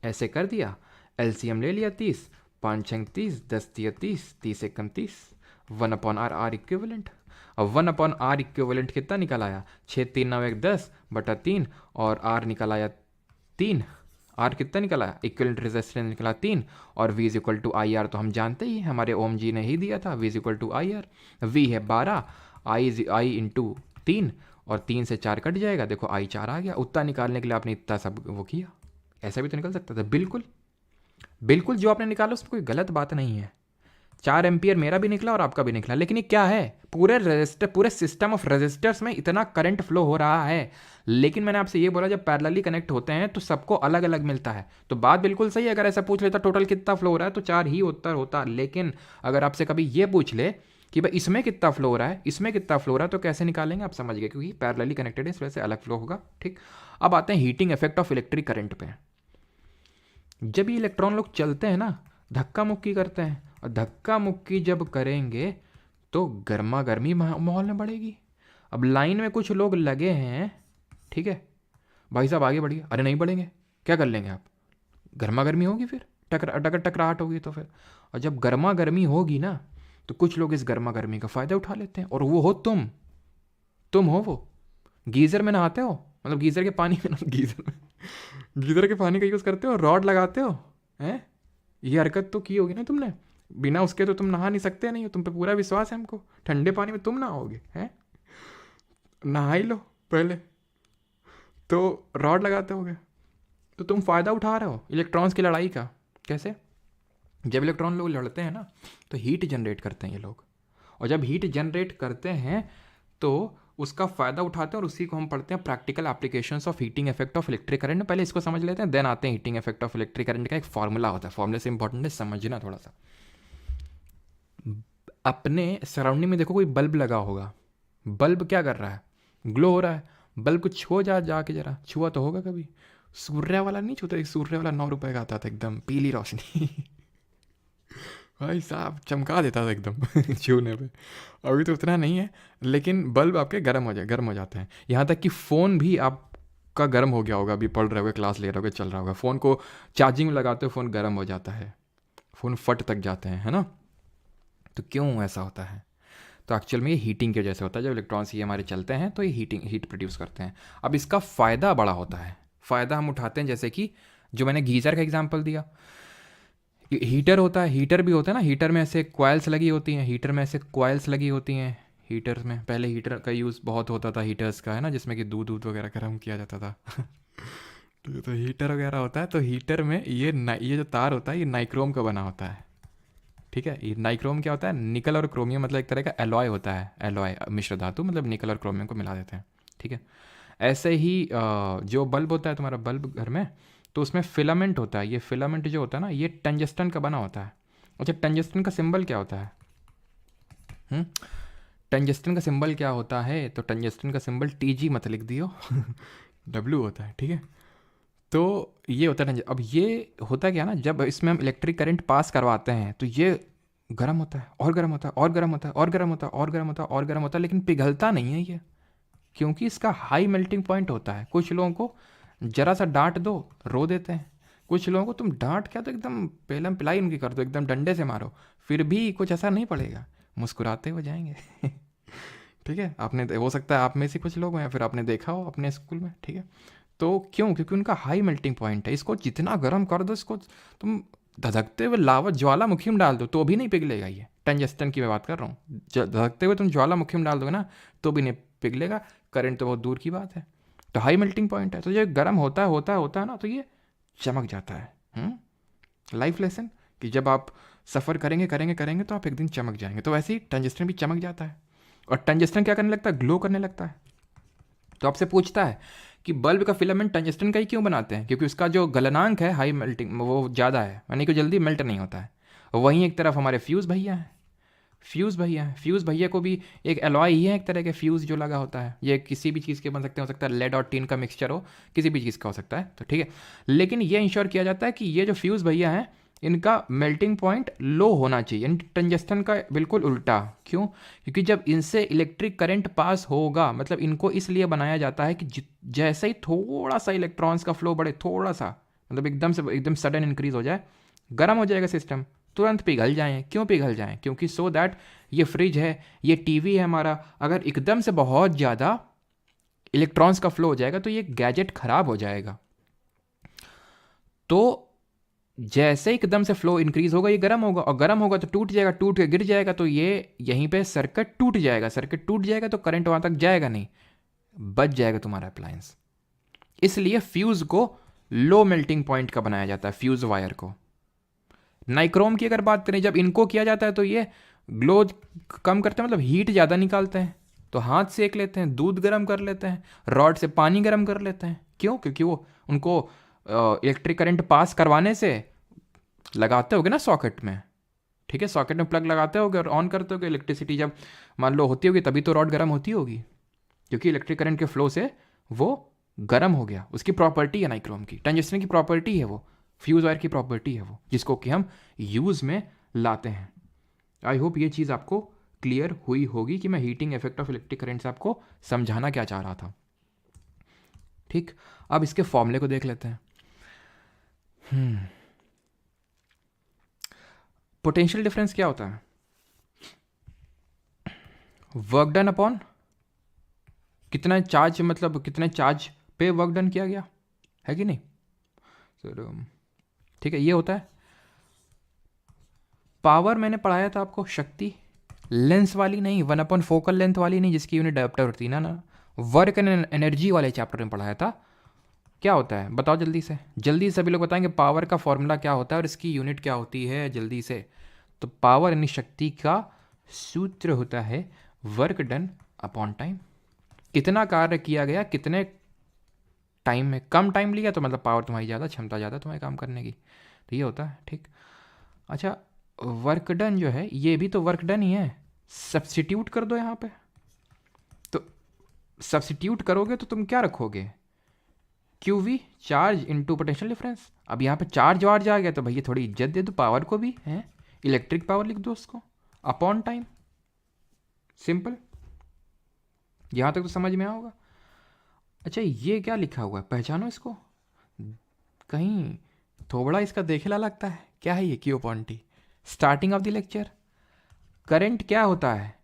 ऐसे कर दिया। LCM ले लिया 30, 5 6 30, 10 3 30, 30 1 30, 1/R इक्विवेलेंट। अब 1/R इक्विवेलेंट कितना निकल आया? 6 3 9 1 10/3, और R निकल आया 3। R कितना निकला? इक्विवेलेंट रेजिस्टेंस निकला 3, और V is equal to I R तो हम जानते ही, हमारे ओम जी ने ही दिया था, V is equal to I R. V है 12, आई इंटू 3, और 3 से 4 कट जाएगा, देखो आई 4 आ गया। उतना निकालने के लिए आपने इतना सब वो किया, ऐसा भी तो निकल सकता था। बिल्कुल बिल्कुल, जो आपने निकाला उसमें कोई गलत बात नहीं है। 4 एम्पियर मेरा भी निकला और आपका भी निकला, लेकिन ये क्या है? पूरे सिस्टम ऑफ रेजिस्टर्स में इतना करंट फ्लो हो रहा है, लेकिन मैंने आपसे ये बोला जब पैरेलली कनेक्ट होते हैं तो सबको अलग अलग मिलता है। तो बात बिल्कुल सही है, अगर ऐसा पूछ लेता टोटल कितना फ्लो हो रहा है तो 4 ही उत्तर होता, लेकिन अगर आपसे कभी ये पूछ ले कि भाई इसमें कितना फ्लो हो रहा है, इसमें कितना फ्लो हो रहा है, तो कैसे निकालेंगे आप समझ गए, क्योंकि पैरेलली कनेक्टेड है इस वजह से अलग फ्लो होगा, ठीक। अब आते हैं heating effect of electric current पे। जब ये इलेक्ट्रॉन लोग चलते हैं ना, धक्का मुक्की करते हैं, और धक्का मुक्की जब करेंगे तो गर्मा गर्मी माहौल में बढ़ेगी। अब लाइन में कुछ लोग लगे हैं, ठीक है भाई साहब आगे बढ़िए, अरे नहीं बढ़ेंगे, क्या कर लेंगे आप? गर्मा गर्मी होगी, फिर टकराहट होगी, तो फिर और जब गर्मा गर्मी होगी ना तो कुछ लोग इस गर्मा गर्मी का फ़ायदा उठा लेते हैं, और वो हो तुम हो वो। गीज़र में नहाते हो, मतलब गीज़र के पानी में गीज़र के पानी का यूज़ करते हो, रॉड लगाते हो, हैं? ये हरकत तो की होगी ना तुमने, बिना उसके तो तुम नहा नहीं सकते, नहीं हो तुम पे पूरा विश्वास है हमको, ठंडे पानी में तुम नहाओगे, हैं? नहा ही लो पहले, तो रॉड लगाते होगे, तो तुम फ़ायदा उठा रहे हो इलेक्ट्रॉन्स की लड़ाई का। कैसे? जब इलेक्ट्रॉन लोग लड़ते हैं ना तो हीट जनरेट करते हैं ये लोग, और जब हीट जनरेट करते हैं तो उसका फ़ायदा उठाते हैं, और उसी को हम पढ़ते हैं practical applications of heating effect of electric current. पहले इसको समझ लेते हैं, देन आते हैं heating effect of electric current का एक फॉर्मूला होता है, फॉर्मूले से इंपॉर्टेंट है समझना थोड़ा सा। अपने सराउंडिंग में देखो कोई बल्ब लगा होगा, बल्ब क्या कर रहा है? ग्लो हो रहा है। बल्ब को छुओ जाके जरा, छुआ तो होगा कभी? सूर्य वाला नहीं छूता, एक सूर्य वाला 9 रुपए का आता था, एकदम पीली रोशनी भाई साहब चमका देता था एकदम छूने पे। अभी तो उतना नहीं है, लेकिन बल्ब आपके गर्म हो जाते हैं। यहाँ तक कि फ़ोन भी आपका गर्म हो गया होगा, अभी पढ़ रहे होगे, क्लास ले रहे होगे, चल रहा होगा, फ़ोन को चार्जिंग में लगाते हो फ़ोन गर्म हो जाता है, फ़ोन फट तक जाते हैं, है ना? तो क्यों ऐसा होता है? तो एक्चुअल में ये हीटिंग की वजह से होता है। जब इलेक्ट्रॉन्स ये हमारे चलते हैं तो ये हीट प्रोड्यूस करते हैं। अब इसका फ़ायदा बड़ा होता है, फ़ायदा हम उठाते हैं, जैसे कि जो मैंने गीज़र का एग्जांपल दिया, हीटर होता है, हीटर भी होता है ना, हीटर में ऐसे कॉइल्स लगी होती हैं, हीटर में ऐसे कॉइल्स लगी होती हैं, हीटर्स में पहले हीटर का यूज़ बहुत होता था, हीटर्स का है ना, जिसमें कि दूध दूध वगैरह गर्म किया जाता था। तो हीटर वगैरह होता है, तो हीटर में ये जो तार होता है ये नाइक्रोम का बना होता है। ठीक है, ये नाइक्रोम क्या होता है, निकल और क्रोमियम मतलब एक तरह का एलॉय होता है, एलॉय मिश्र धातु मतलब निकल और क्रोमियम को मिला देते हैं। ठीक है, ऐसे ही जो बल्ब होता है तुम्हारा बल्ब घर में, तो उसमें फिलामेंट होता है। ये फिलामेंट जो होता है ना ये टंजस्टन का बना होता है। अच्छा, टंजस्टन का सिंबल क्या होता है? हम्म टंजस्टन का सिंबल क्या होता है? तो टंजस्टन का सिंबल TG मत लिख दियो। W होता है। ठीक है, तो ये होता है अब ये होता क्या है ना, जब इसमें हम इलेक्ट्रिक करंट पास करवाते हैं तो ये गर्म होता है और गर्म होता है और गर्म होता है और गर्म होता है और गर्म होता है और गर्म होता है, लेकिन पिघलता नहीं है ये, क्योंकि इसका हाई मेल्टिंग पॉइंट होता है। कुछ लोगों को जरा सा डांट दो रो देते हैं, कुछ लोगों को तुम डांट क्या तो एकदम पेलम पिलाई उनकी कर दो, एकदम डंडे से मारो, फिर भी कुछ असर नहीं पड़ेगा, मुस्कुराते हो जाएंगे। ठीक है, आपने हो सकता है आप में से कुछ लोग हैं, फिर आपने देखा हो अपने स्कूल में। ठीक है, तो क्यों? क्योंकि उनका हाई मेल्टिंग पॉइंट है। इसको जितना गर्म कर दो, इसको तुम धधकते हुए लावा ज्वालामुखी में डाल दो तो भी नहीं पिघलेगा। ये टंजस्टन की मैं बात कर रहा हूँ, धधकते हुए तुम ज्वालामुखी में डाल दोगे ना तो भी नहीं पिघलेगा, करंट तो बहुत दूर की बात है। तो हाई मेल्टिंग पॉइंट है, तो ये गर्म होता है ना, तो ये चमक जाता है। लाइफ लेसन कि जब आप सफ़र करेंगे करेंगे करेंगे तो आप एक दिन चमक जाएंगे, तो वैसे ही टंजस्टन भी चमक जाता है। और टंजस्टन क्या करने लगता है? ग्लो करने लगता है। तो आपसे पूछता है कि बल्ब का फिलामेंट टंजस्टन का ही क्यों बनाते हैं? क्योंकि उसका जो गलनांक है हाई मेल्टिंग वो ज़्यादा है, यानी कि जल्दी मेल्ट नहीं होता है। वहीं एक तरफ हमारे फ्यूज़ भैया हैं, फ्यूज़ भैया को भी एक एलॉय ही है, एक तरह के फ्यूज़ जो लगा होता है। ये किसी भी चीज़ के बन सकते हैं, हो सकता है लेड और टिन का मिक्सचर हो, किसी भी चीज़ का हो सकता है। तो ठीक है, लेकिन ये इंश्योर किया जाता है कि ये जो फ्यूज़ भैया हैं इनका मेल्टिंग पॉइंट लो होना चाहिए, यानी टंजस्टन का बिल्कुल उल्टा। क्यों? क्योंकि जब इनसे इलेक्ट्रिक करंट पास होगा, मतलब इनको इसलिए बनाया जाता है कि जैसे ही थोड़ा सा इलेक्ट्रॉन्स का फ्लो बढ़े, थोड़ा सा मतलब एकदम सडन इंक्रीज हो जाए, गर्म हो जाएगा सिस्टम, तुरंत पिघल जाएं। क्यों पिघल जाएं? क्योंकि सो दैट ये फ्रिज है, ये टीवी है हमारा, अगर एकदम से बहुत ज़्यादा इलेक्ट्रॉन्स का फ्लो हो जाएगा तो ये गैजेट खराब हो जाएगा। तो जैसे एकदम से फ्लो इंक्रीज होगा ये गर्म होगा, और गर्म होगा तो टूट जाएगा, टूट के गिर जाएगा, तो ये यहीं पे सर्किट टूट जाएगा। सर्किट टूट जाएगा तो करंट वहां तक जाएगा नहीं, बच जाएगा तुम्हारा अप्लायंस। इसलिए फ्यूज को लो मेल्टिंग पॉइंट का बनाया जाता है, फ्यूज वायर को। नाइक्रोम की अगर बात करें, जब इनको किया जाता है तो ये ग्लो कम करते हैं, मतलब हीट ज़्यादा निकालते हैं, तो हाथ सेक लेते हैं, दूध गर्म कर लेते हैं, रॉड से पानी गर्म कर लेते हैं। क्यों? क्योंकि वो उनको इलेक्ट्रिक करंट पास करवाने से लगाते होगे ना सॉकेट में। ठीक है, सॉकेट में प्लग लगाते होगे और ऑन करते होगे, इलेक्ट्रिसिटी जब मान लो होती होगी तभी तो रॉड गर्म होती होगी, क्योंकि इलेक्ट्रिक करंट के फ्लो से वो गर्म हो गया। उसकी प्रॉपर्टी है नाइक्रोम की, टंजस्टन की प्रॉपर्टी है वो, फ्यूज वायर की प्रॉपर्टी है वो, जिसको कि हम यूज़ में लाते हैं। आई होप ये चीज़ आपको क्लियर हुई होगी कि मैं heating effect of electric current से आपको समझाना क्या चाह रहा था। ठीक, अब इसके फॉर्मूले को देख लेते हैं। पोटेंशियल डिफरेंस क्या होता है? वर्क डन अपॉन कितना चार्ज, मतलब कितने चार्ज पे वर्क डन किया गया है कि नहीं सर? ठीक है, ये होता है पावर। मैंने पढ़ाया था आपको शक्ति, लेंस वाली नहीं, 1/4 फोकल लेंथ वाली नहीं, जिसकी यूनिट डायोप्टर होती है ना। वर्क एंड एनर्जी वाले चैप्टर में पढ़ाया था। क्या होता है बताओ जल्दी से, जल्दी से सभी लोग बताएंगे पावर का फॉर्मूला क्या होता है और इसकी यूनिट क्या होती है, जल्दी से। तो पावर यानी शक्ति का सूत्र होता है वर्क डन अपॉन टाइम। कितना कार्य किया गया कितने टाइम में, कम टाइम लिया तो मतलब पावर तुम्हारी ज़्यादा, क्षमता ज़्यादा तुम्हारे काम करने की, तो ये होता है। ठीक, अच्छा वर्क डन जो है ये भी तो वर्क डन ही है, सब्स्टिट्यूट कर दो यहाँ पे। तो सब्स्टिट्यूट करोगे तो तुम क्या रखोगे? QV charge into potential difference. अब यहाँ पे चार्ज वार्ज आ गया तो भैया थोड़ी इज्जत दे दो पावर को भी, है इलेक्ट्रिक पावर लिख दो उसको, अपॉन टाइम। सिंपल, यहाँ तक तो समझ में आओगा। अच्छा ये क्या लिखा हुआ है, पहचानो इसको? कहीं थोबड़ा इसका देखेला लगता है, क्या है ये? Q/T। Starting of the lecture, current क्या होता है?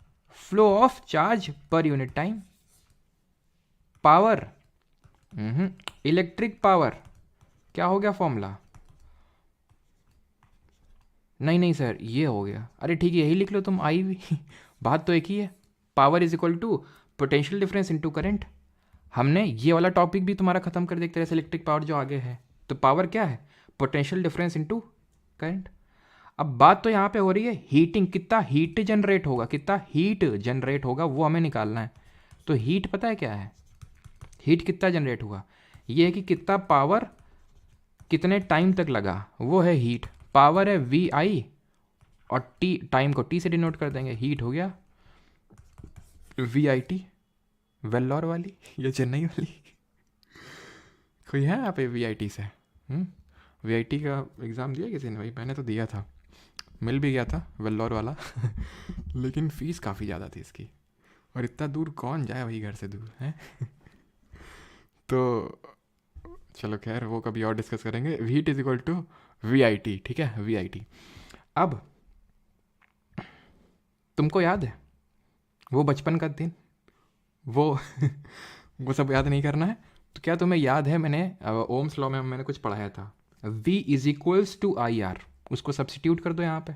फ्लो ऑफ चार्ज पर unit time. Power, electric power, क्या हो गया फॉर्मूला? नहीं नहीं सर ये हो गया, अरे ठीक है यही लिख लो तुम, आई भी बात तो एक ही है। Power is equal to potential difference into current. हमने ये वाला टॉपिक भी तुम्हारा खत्म कर दिया एक तरह से, इलेक्ट्रिक पावर जो आगे है। तो पावर क्या है? Potential difference into current. अब बात तो यहाँ पे हो रही है हीटिंग, कितना हीट जनरेट होगा, कितना हीट जनरेट होगा वो हमें निकालना है। तो हीट पता है क्या है? हीट कितना जनरेट हुआ, ये है कि कितना पावर कितने टाइम तक लगा, वो है हीट। पावर है वी आई और टी, टाइम को टी से डिनोट कर देंगे। हीट हो गया वी आई टी। वेल्लोर वाली या चेन्नई वाली कोई है यहाँ पे वी आई टी से? वी आई टी का एग्ज़ाम दिया किसी ने? भाई मैंने तो दिया था, मिल भी गया था वेल्लोर वाला लेकिन फ़ीस काफ़ी ज़्यादा थी इसकी, और इतना दूर कौन जाए वही घर से दूर है तो चलो खैर वो कभी और डिस्कस करेंगे। Heat is equal to V I T, ठीक है, वी आई टी। अब तुमको याद है वो बचपन का दिन, वो वो सब याद नहीं करना है। तो क्या तुम्हें याद है, मैंने ओम्स लॉ में मैंने कुछ पढ़ाया था, v is equals to I R. उसको सब्सटीट्यूट कर दो यहाँ पे।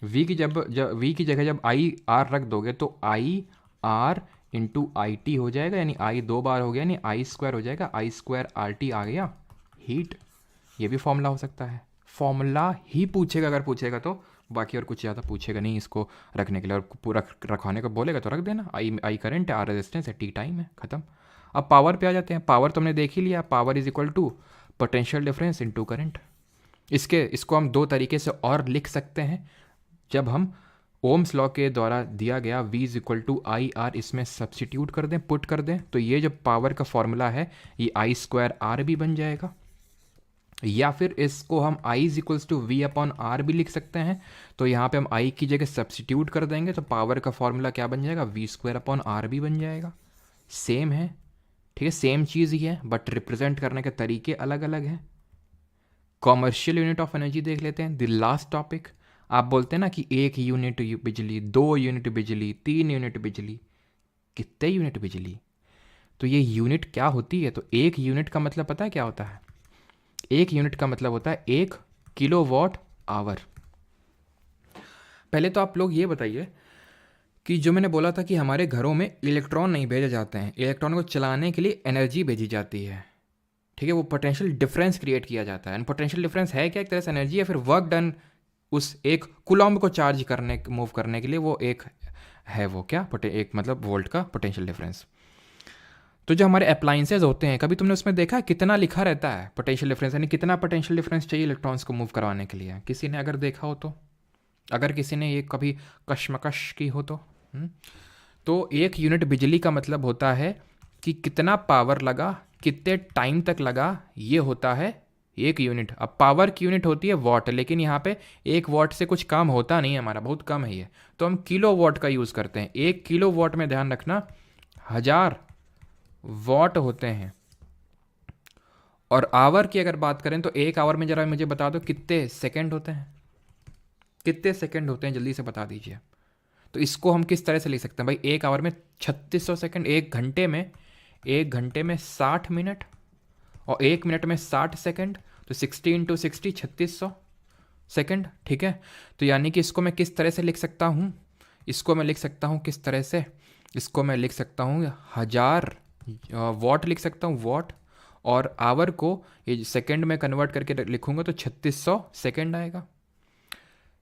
v की जब v की जगह जब आई आर रख दोगे तो I R into I T हो जाएगा, यानी आई 2 बार हो गया, यानी आई स्क्वायर हो जाएगा, आई स्क्वायर आर टी आ गया हीट। ये भी फॉर्मूला हो सकता है, फॉर्मूला ही पूछेगा अगर पूछेगा तो, बाकी और कुछ ज़्यादा पूछेगा नहीं इसको रखने के लिए। और पूरा रखवाने को बोलेगा तो रख देना, आई करंट है, आर रेजिस्टेंस है, टी टाइम है, ख़त्म। अब पावर पे आ जाते हैं। पावर तो हमने देख ही लिया, power is equal to potential difference into current. इसको हम 2 तरीके से और लिख सकते हैं। जब हम ओम्स लॉ के द्वारा दिया गया v is equal to I R इसमें सब्सटीट्यूट कर दें, पुट कर दें, तो ये जो पावर का फॉर्मूला है ये आई स्क्वायर आर भी बन जाएगा। या फिर इसको हम i is equals to V upon R भी लिख सकते हैं। तो यहाँ पे हम i की जगह सब्सटीट्यूट कर देंगे तो पावर का फॉर्मूला क्या बन जाएगा, वी स्क्वायर अपॉन आर भी बन जाएगा। सेम है, ठीक है, सेम चीज़ ही है, बट रिप्रेजेंट करने के तरीके अलग अलग हैं। कॉमर्शियल यूनिट ऑफ एनर्जी देख लेते हैं, द लास्ट टॉपिक। आप बोलते हैं ना कि 1 यूनिट बिजली, 2 यूनिट बिजली, 3 यूनिट बिजली, कितने यूनिट बिजली? तो ये यूनिट क्या होती है? तो 1 यूनिट का मतलब पता है क्या होता है? 1 यूनिट का मतलब होता है 1 किलोवाट आवर। पहले तो आप लोग ये बताइए कि जो मैंने बोला था कि हमारे घरों में इलेक्ट्रॉन नहीं भेजे जाते हैं, इलेक्ट्रॉन को चलाने के लिए एनर्जी भेजी जाती है, ठीक है, वो पोटेंशियल डिफरेंस क्रिएट किया जाता है। एंड पोटेंशियल डिफरेंस है क्या? एक तरह से एनर्जी, या फिर वर्क डन उस एक कूलॉम्ब को चार्ज करने, मूव करने के लिए, वो एक है, वो क्या, एक मतलब वोल्ट का पोटेंशियल डिफरेंस। तो जो हमारे अप्लाइंसेज होते हैं, कभी तुमने उसमें देखा कितना लिखा रहता है पोटेंशियल डिफरेंस, यानी कितना पोटेंशियल डिफरेंस चाहिए इलेक्ट्रॉन्स को मूव करवाने के लिए? किसी ने अगर देखा हो तो, अगर किसी ने ये कभी कश्मकश की हो तो 1 यूनिट बिजली का मतलब होता है कि कितना पावर लगा, कितने टाइम तक लगा, ये होता है 1 यूनिट। अब पावर की यूनिट होती है वॉट, लेकिन यहाँ पे 1 वॉट से कुछ काम होता नहीं है हमारा, बहुत कम है ये, तो हम किलो वॉट का यूज़ करते हैं। 1 किलो वॉट में ध्यान रखना 1000 वॉट होते हैं। और आवर की अगर बात करें तो 1 आवर में ज़रा मुझे बता दो कितने सेकेंड होते हैं, कितने सेकेंड होते हैं, जल्दी से बता दीजिए। तो इसको हम किस तरह से लिख सकते हैं भाई? 1 आवर में 3600 सेकेंड, 1 घंटे में 60 मिनट, और 1 मिनट में 60 सेकेंड, तो 60 इंटू 60 3600 सेकेंड, ठीक है। तो यानी कि इसको मैं किस तरह से लिख सकता हूँ? इसको मैं लिख सकता हूँ किस तरह से? इसको मैं लिख सकता हूँ 1000 वॉट लिख सकता हूँ, वॉट, और आवर को ये सेकेंड में कन्वर्ट करके लिखूँगा तो 3600 सेकेंड आएगा।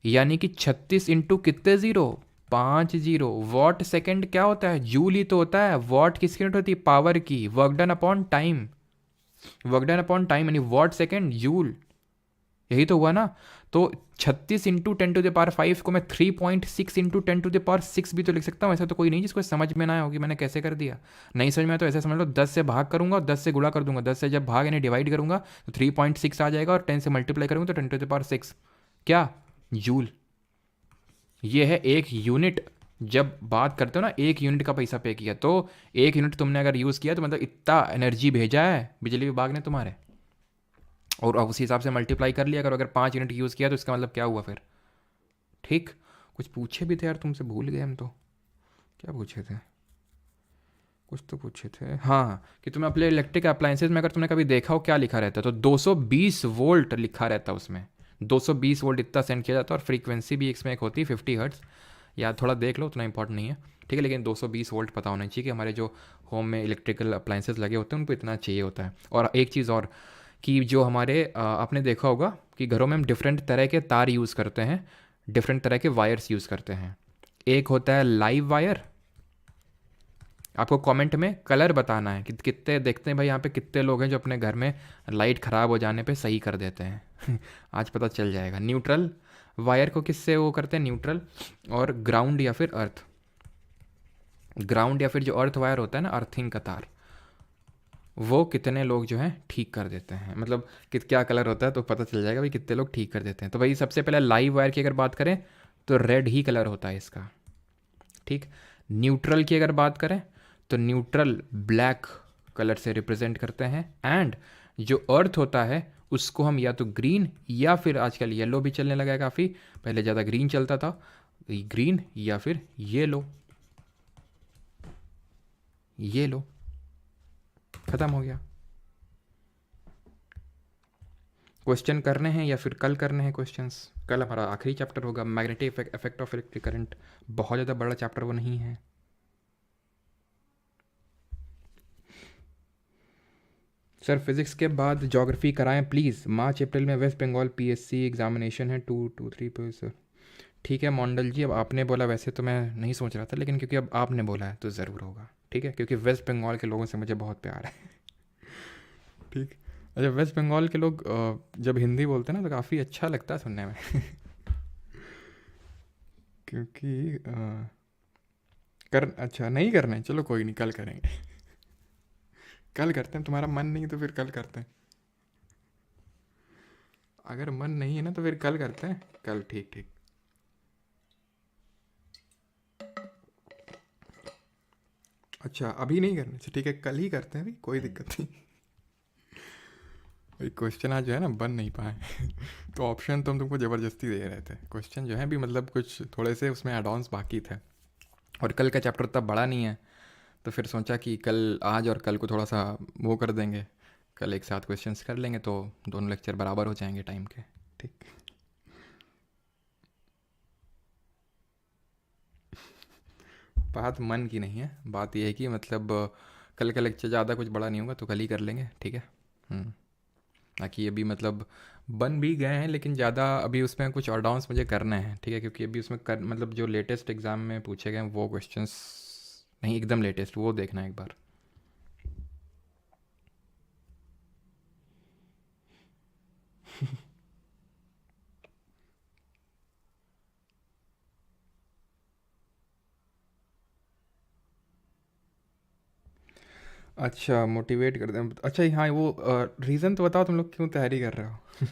यानी कि 36 इंटू कितने ज़ीरो, 5 जीरो। वॉट सेकेंड क्या होता है? जूल ही तो होता है। वॉट किसकी यूनिट होती है? पावर की। Work done upon time, work done upon time यानी वॉट सेकेंड जूल, यही तो हुआ ना। तो 36 इंटू 10⁵ को मैं 3.6 इंटू 10⁶ भी तो लिख सकता हूँ। ऐसा तो कोई नहीं जिसको समझ में ना आया होगी मैंने कैसे कर दिया। नहीं समझ में आया तो ऐसे समझ लो 10 से भाग करूंगा और 10 से गुणा कर दूंगा। 10 से जब भाग यानी डिवाइड करूंगा तो 3.6 आ जाएगा, और 10 से मल्टीप्लाई करूंगा तो 10⁶ क्या? जूल। ये है 1 यूनिट। जब बात करते हो ना 1 यूनिट का पैसा पे किया, तो 1 यूनिट तुमने अगर यूज़ किया तो मतलब इतना एनर्जी भेजा है बिजली विभाग ने तुम्हारे, और अब उसी हिसाब से मल्टीप्लाई कर लिया करो। अगर 5 यूनिट यूज़ किया तो इसका मतलब क्या हुआ फिर? ठीक। कुछ पूछे भी थे यार तुमसे, भूल गए हम तो। क्या पूछे थे? कुछ तो पूछे थे, हाँ, कि तुम्हें अपने इलेक्ट्रिक अप्लाइंसेज में अगर तुमने कभी देखा हो क्या लिखा रहता है, तो 220 वोल्ट लिखा रहता है उसमें। 220 वोल्ट इतना सेंड किया जाता है, और फ्रीक्वेंसी भी इसमें एक होती है 50 हर्ट्ज़। या थोड़ा देख लो, उतना इंपॉर्टेंट नहीं है, ठीक है। लेकिन 220 वोल्ट पता होना चाहिए कि हमारे जो होम में इलेक्ट्रिकल अप्लाइंसेस लगे होते हैं उनको इतना चाहिए होता है। और एक चीज़ और, कि जो हमारे आपने देखा होगा कि घरों में हम डिफरेंट तरह के तार यूज़ करते हैं, डिफरेंट तरह के वायर्स यूज़ करते हैं। एक होता है लाइव वायर, आपको कमेंट में कलर बताना है कि कितने, देखते हैं भाई यहाँ पे कितने लोग हैं जो अपने घर में लाइट ख़राब हो जाने पे सही कर देते हैं आज पता चल जाएगा। न्यूट्रल वायर को किससे वो करते हैं, न्यूट्रल। और ग्राउंड या फिर अर्थ, ग्राउंड या फिर जो अर्थ वायर होता है ना, अर्थिंग का तार, वो कितने लोग जो हैं ठीक कर देते हैं, मतलब क्या कलर होता है तो पता चल जाएगा भाई कितने लोग ठीक कर देते हैं। तो भाई सबसे पहले लाइव वायर की अगर बात करें तो रेड ही कलर होता है इसका, ठीक। न्यूट्रल की अगर बात करें तो न्यूट्रल ब्लैक कलर से रिप्रेजेंट करते हैं। एंड जो अर्थ होता है उसको हम या तो ग्रीन या फिर आजकल येलो भी चलने लगा है काफ़ी, पहले ज़्यादा ग्रीन चलता था, ग्रीन या फिर येलो, ये लो ख़त्म हो गया। क्वेश्चन करने हैं या फिर कल करने हैं क्वेश्चंस? कल हमारा आखिरी चैप्टर होगा, magnetic effect of electric current. बहुत ज़्यादा बड़ा चैप्टर वो नहीं है। सर फिज़िक्स के बाद ज्योग्राफी कराएं प्लीज़। मार्च अप्रैल में वेस्ट बंगाल पीएससी एग्जामिनेशन है 2 2 3 पर सर। ठीक है मोंडल जी, अब आपने बोला, वैसे तो मैं नहीं सोच रहा था, लेकिन क्योंकि अब आपने बोला है तो ज़रूर होगा, ठीक है, क्योंकि वेस्ट बंगाल के लोगों से मुझे बहुत प्यार है ठीक। अच्छा, वेस्ट बंगाल के लोग जब हिंदी बोलते हैं ना तो काफ़ी अच्छा लगता है सुनने में क्योंकि कर अच्छा नहीं करना है, चलो कोई नहीं, कल करेंगे कल करते हैं। तुम्हारा मन नहीं तो फिर कल करते हैं, अगर मन नहीं है ना तो फिर कल करते हैं, कल, ठीक ठीक। अच्छा अभी नहीं करना, अच्छा ठीक है, कल ही करते हैं, अभी कोई दिक्कत नहीं भाई क्वेश्चन आज जो है ना बन नहीं पाए तो ऑप्शन तो हम तुमको ज़बरदस्ती दे रहे थे, क्वेश्चन जो है भी मतलब कुछ थोड़े से उसमें एड ऑन्स बाकी थे, और कल का चैप्टर तब बड़ा नहीं है, तो फिर सोचा कि कल, आज और कल को थोड़ा सा वो कर देंगे, कल एक साथ क्वेश्चंस कर लेंगे तो दोनों लेक्चर बराबर हो जाएंगे टाइम के, ठीक। बात मन की नहीं है, बात यह है कि मतलब कल का लेक्चर ज़्यादा कुछ बड़ा नहीं होगा तो कल ही कर लेंगे, ठीक है। बाकी अभी मतलब बन भी गए हैं, लेकिन ज़्यादा अभी उसमें कुछ और डाउन्स मुझे करने हैं, ठीक है, क्योंकि अभी उसमें कर मतलब जो लेटेस्ट एग्ज़ाम में पूछे गए हैं वो क्वेश्चंस नहीं, एकदम लेटेस्ट, वो देखना है एक बार। अच्छा मोटिवेट कर दें, अच्छा हाँ वो रीज़न तो बताओ तुम लोग क्यों तैयारी कर रहे हो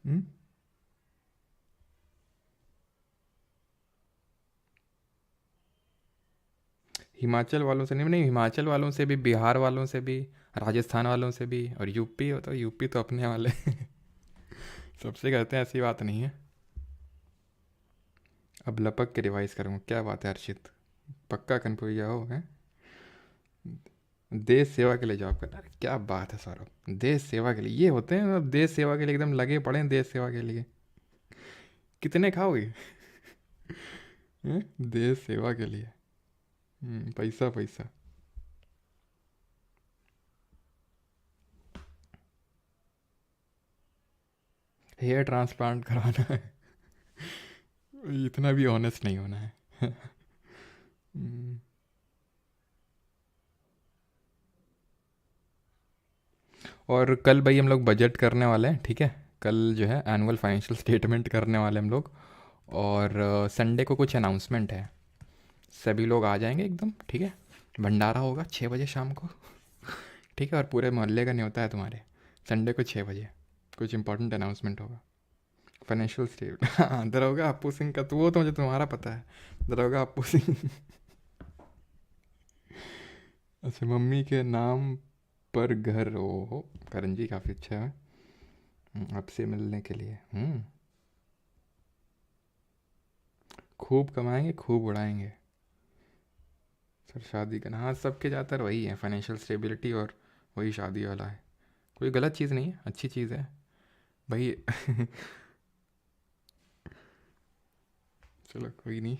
हम्म? हिमाचल वालों से नहीं, नहीं हिमाचल वालों से भी, बिहार वालों से भी, राजस्थान वालों से भी, और यूपी हो तो यूपी तो अपने वाले सबसे कहते हैं, ऐसी बात नहीं है। अब लपक के रिवाइज करूँगा, क्या बात है हर्षित, पक्का कन्फ्यूज हो हैं? देश सेवा के लिए जॉब करना, अरे क्या बात है सौरभ, देश सेवा के लिए ये होते हैं, मतलब देश सेवा के लिए एकदम लगे पड़े हैं, देश सेवा के लिए कितने खाओगे हैं? देश सेवा के लिए पैसा पैसा। हेयर ट्रांसप्लांट करवाना है इतना भी ऑनेस्ट नहीं होना है हम्म, और कल भाई हम लोग बजट करने वाले हैं, ठीक है, कल जो है एनुअल फाइनेंशियल स्टेटमेंट करने वाले हम लोग, और संडे को कुछ अनाउंसमेंट है, सभी लोग आ जाएंगे एकदम, ठीक है, भंडारा होगा 6 बजे शाम को ठीक है, और पूरे मोहल्ले का न्योता है तुम्हारे, संडे को 6 बजे कुछ इंपॉर्टेंट अनाउंसमेंट होगा। फाइनेंशियल स्टेट हाँ, दरोगा अप्पू सिंह का तो वो तो मुझे तुम्हारा पता है, दरोगा अप्पू सिंह अच्छा मम्मी के नाम पर घर, हो करण जी काफ़ी अच्छा है। आपसे मिलने के लिए खूब कमाएंगे खूब उड़ाएंगे। सर शादी करना, हाँ सबके ज़्यादातर वही है, फाइनेंशियल स्टेबिलिटी और वही शादी वाला है, कोई गलत चीज़ नहीं है, अच्छी चीज़ है भाई चलो कोई नहीं।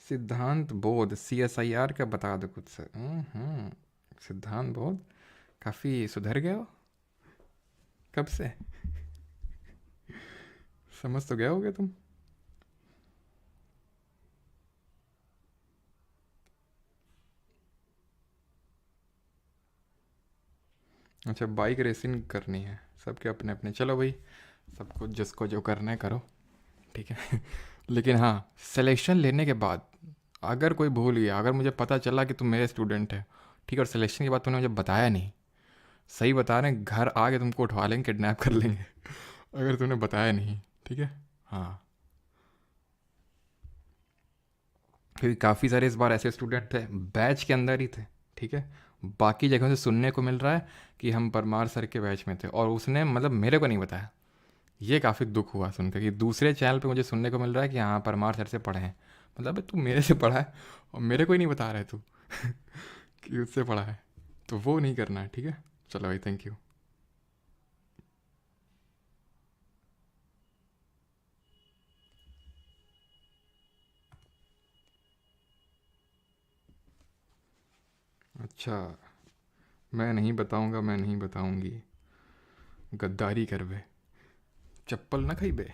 सिद्धांत बोध CSIR का बता दो कुछ सर। सिद्धांत बोध काफ़ी सुधर गए हो। कब से? समझ तो गए होगे तुम। अच्छा, बाइक रेसिंग करनी है सबके अपने अपने। चलो भाई, सबको जिसको जो करना है करो, ठीक है। लेकिन हाँ, सिलेक्शन लेने के बाद अगर कोई भूल गया, अगर मुझे पता चला कि तुम मेरे स्टूडेंट है, ठीक है, और सिलेक्शन के बाद तुमने मुझे बताया नहीं, सही बता रहे हैं, घर आके तुमको उठवा लेंगे, किडनैप कर लेंगे। अगर तुमने बताया नहीं, ठीक है। हाँ, क्योंकि काफ़ी सारे इस बार ऐसे स्टूडेंट थे, बैच के अंदर ही थे, ठीक है। बाकी जगहों से सुनने को मिल रहा है कि हम परमार सर के बैच में थे, और उसने मतलब मेरे को नहीं बताया। ये काफ़ी दुख हुआ सुनकर कि दूसरे चैनल पे मुझे सुनने को मिल रहा है कि हाँ परमार सर से पढ़े हैं। मतलब तू मेरे से पढ़ा है और मेरे को ही नहीं बता रहा है तू कि उससे पढ़ा है। तो वो नहीं करना है, ठीक है। चलो भाई, थैंक यू। अच्छा, मैं नहीं बताऊंगा, मैं नहीं बताऊंगी। गद्दारी कर बे, चप्पल ना खाई बे।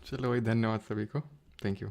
चलो भाई, धन्यवाद सभी को। Thank you.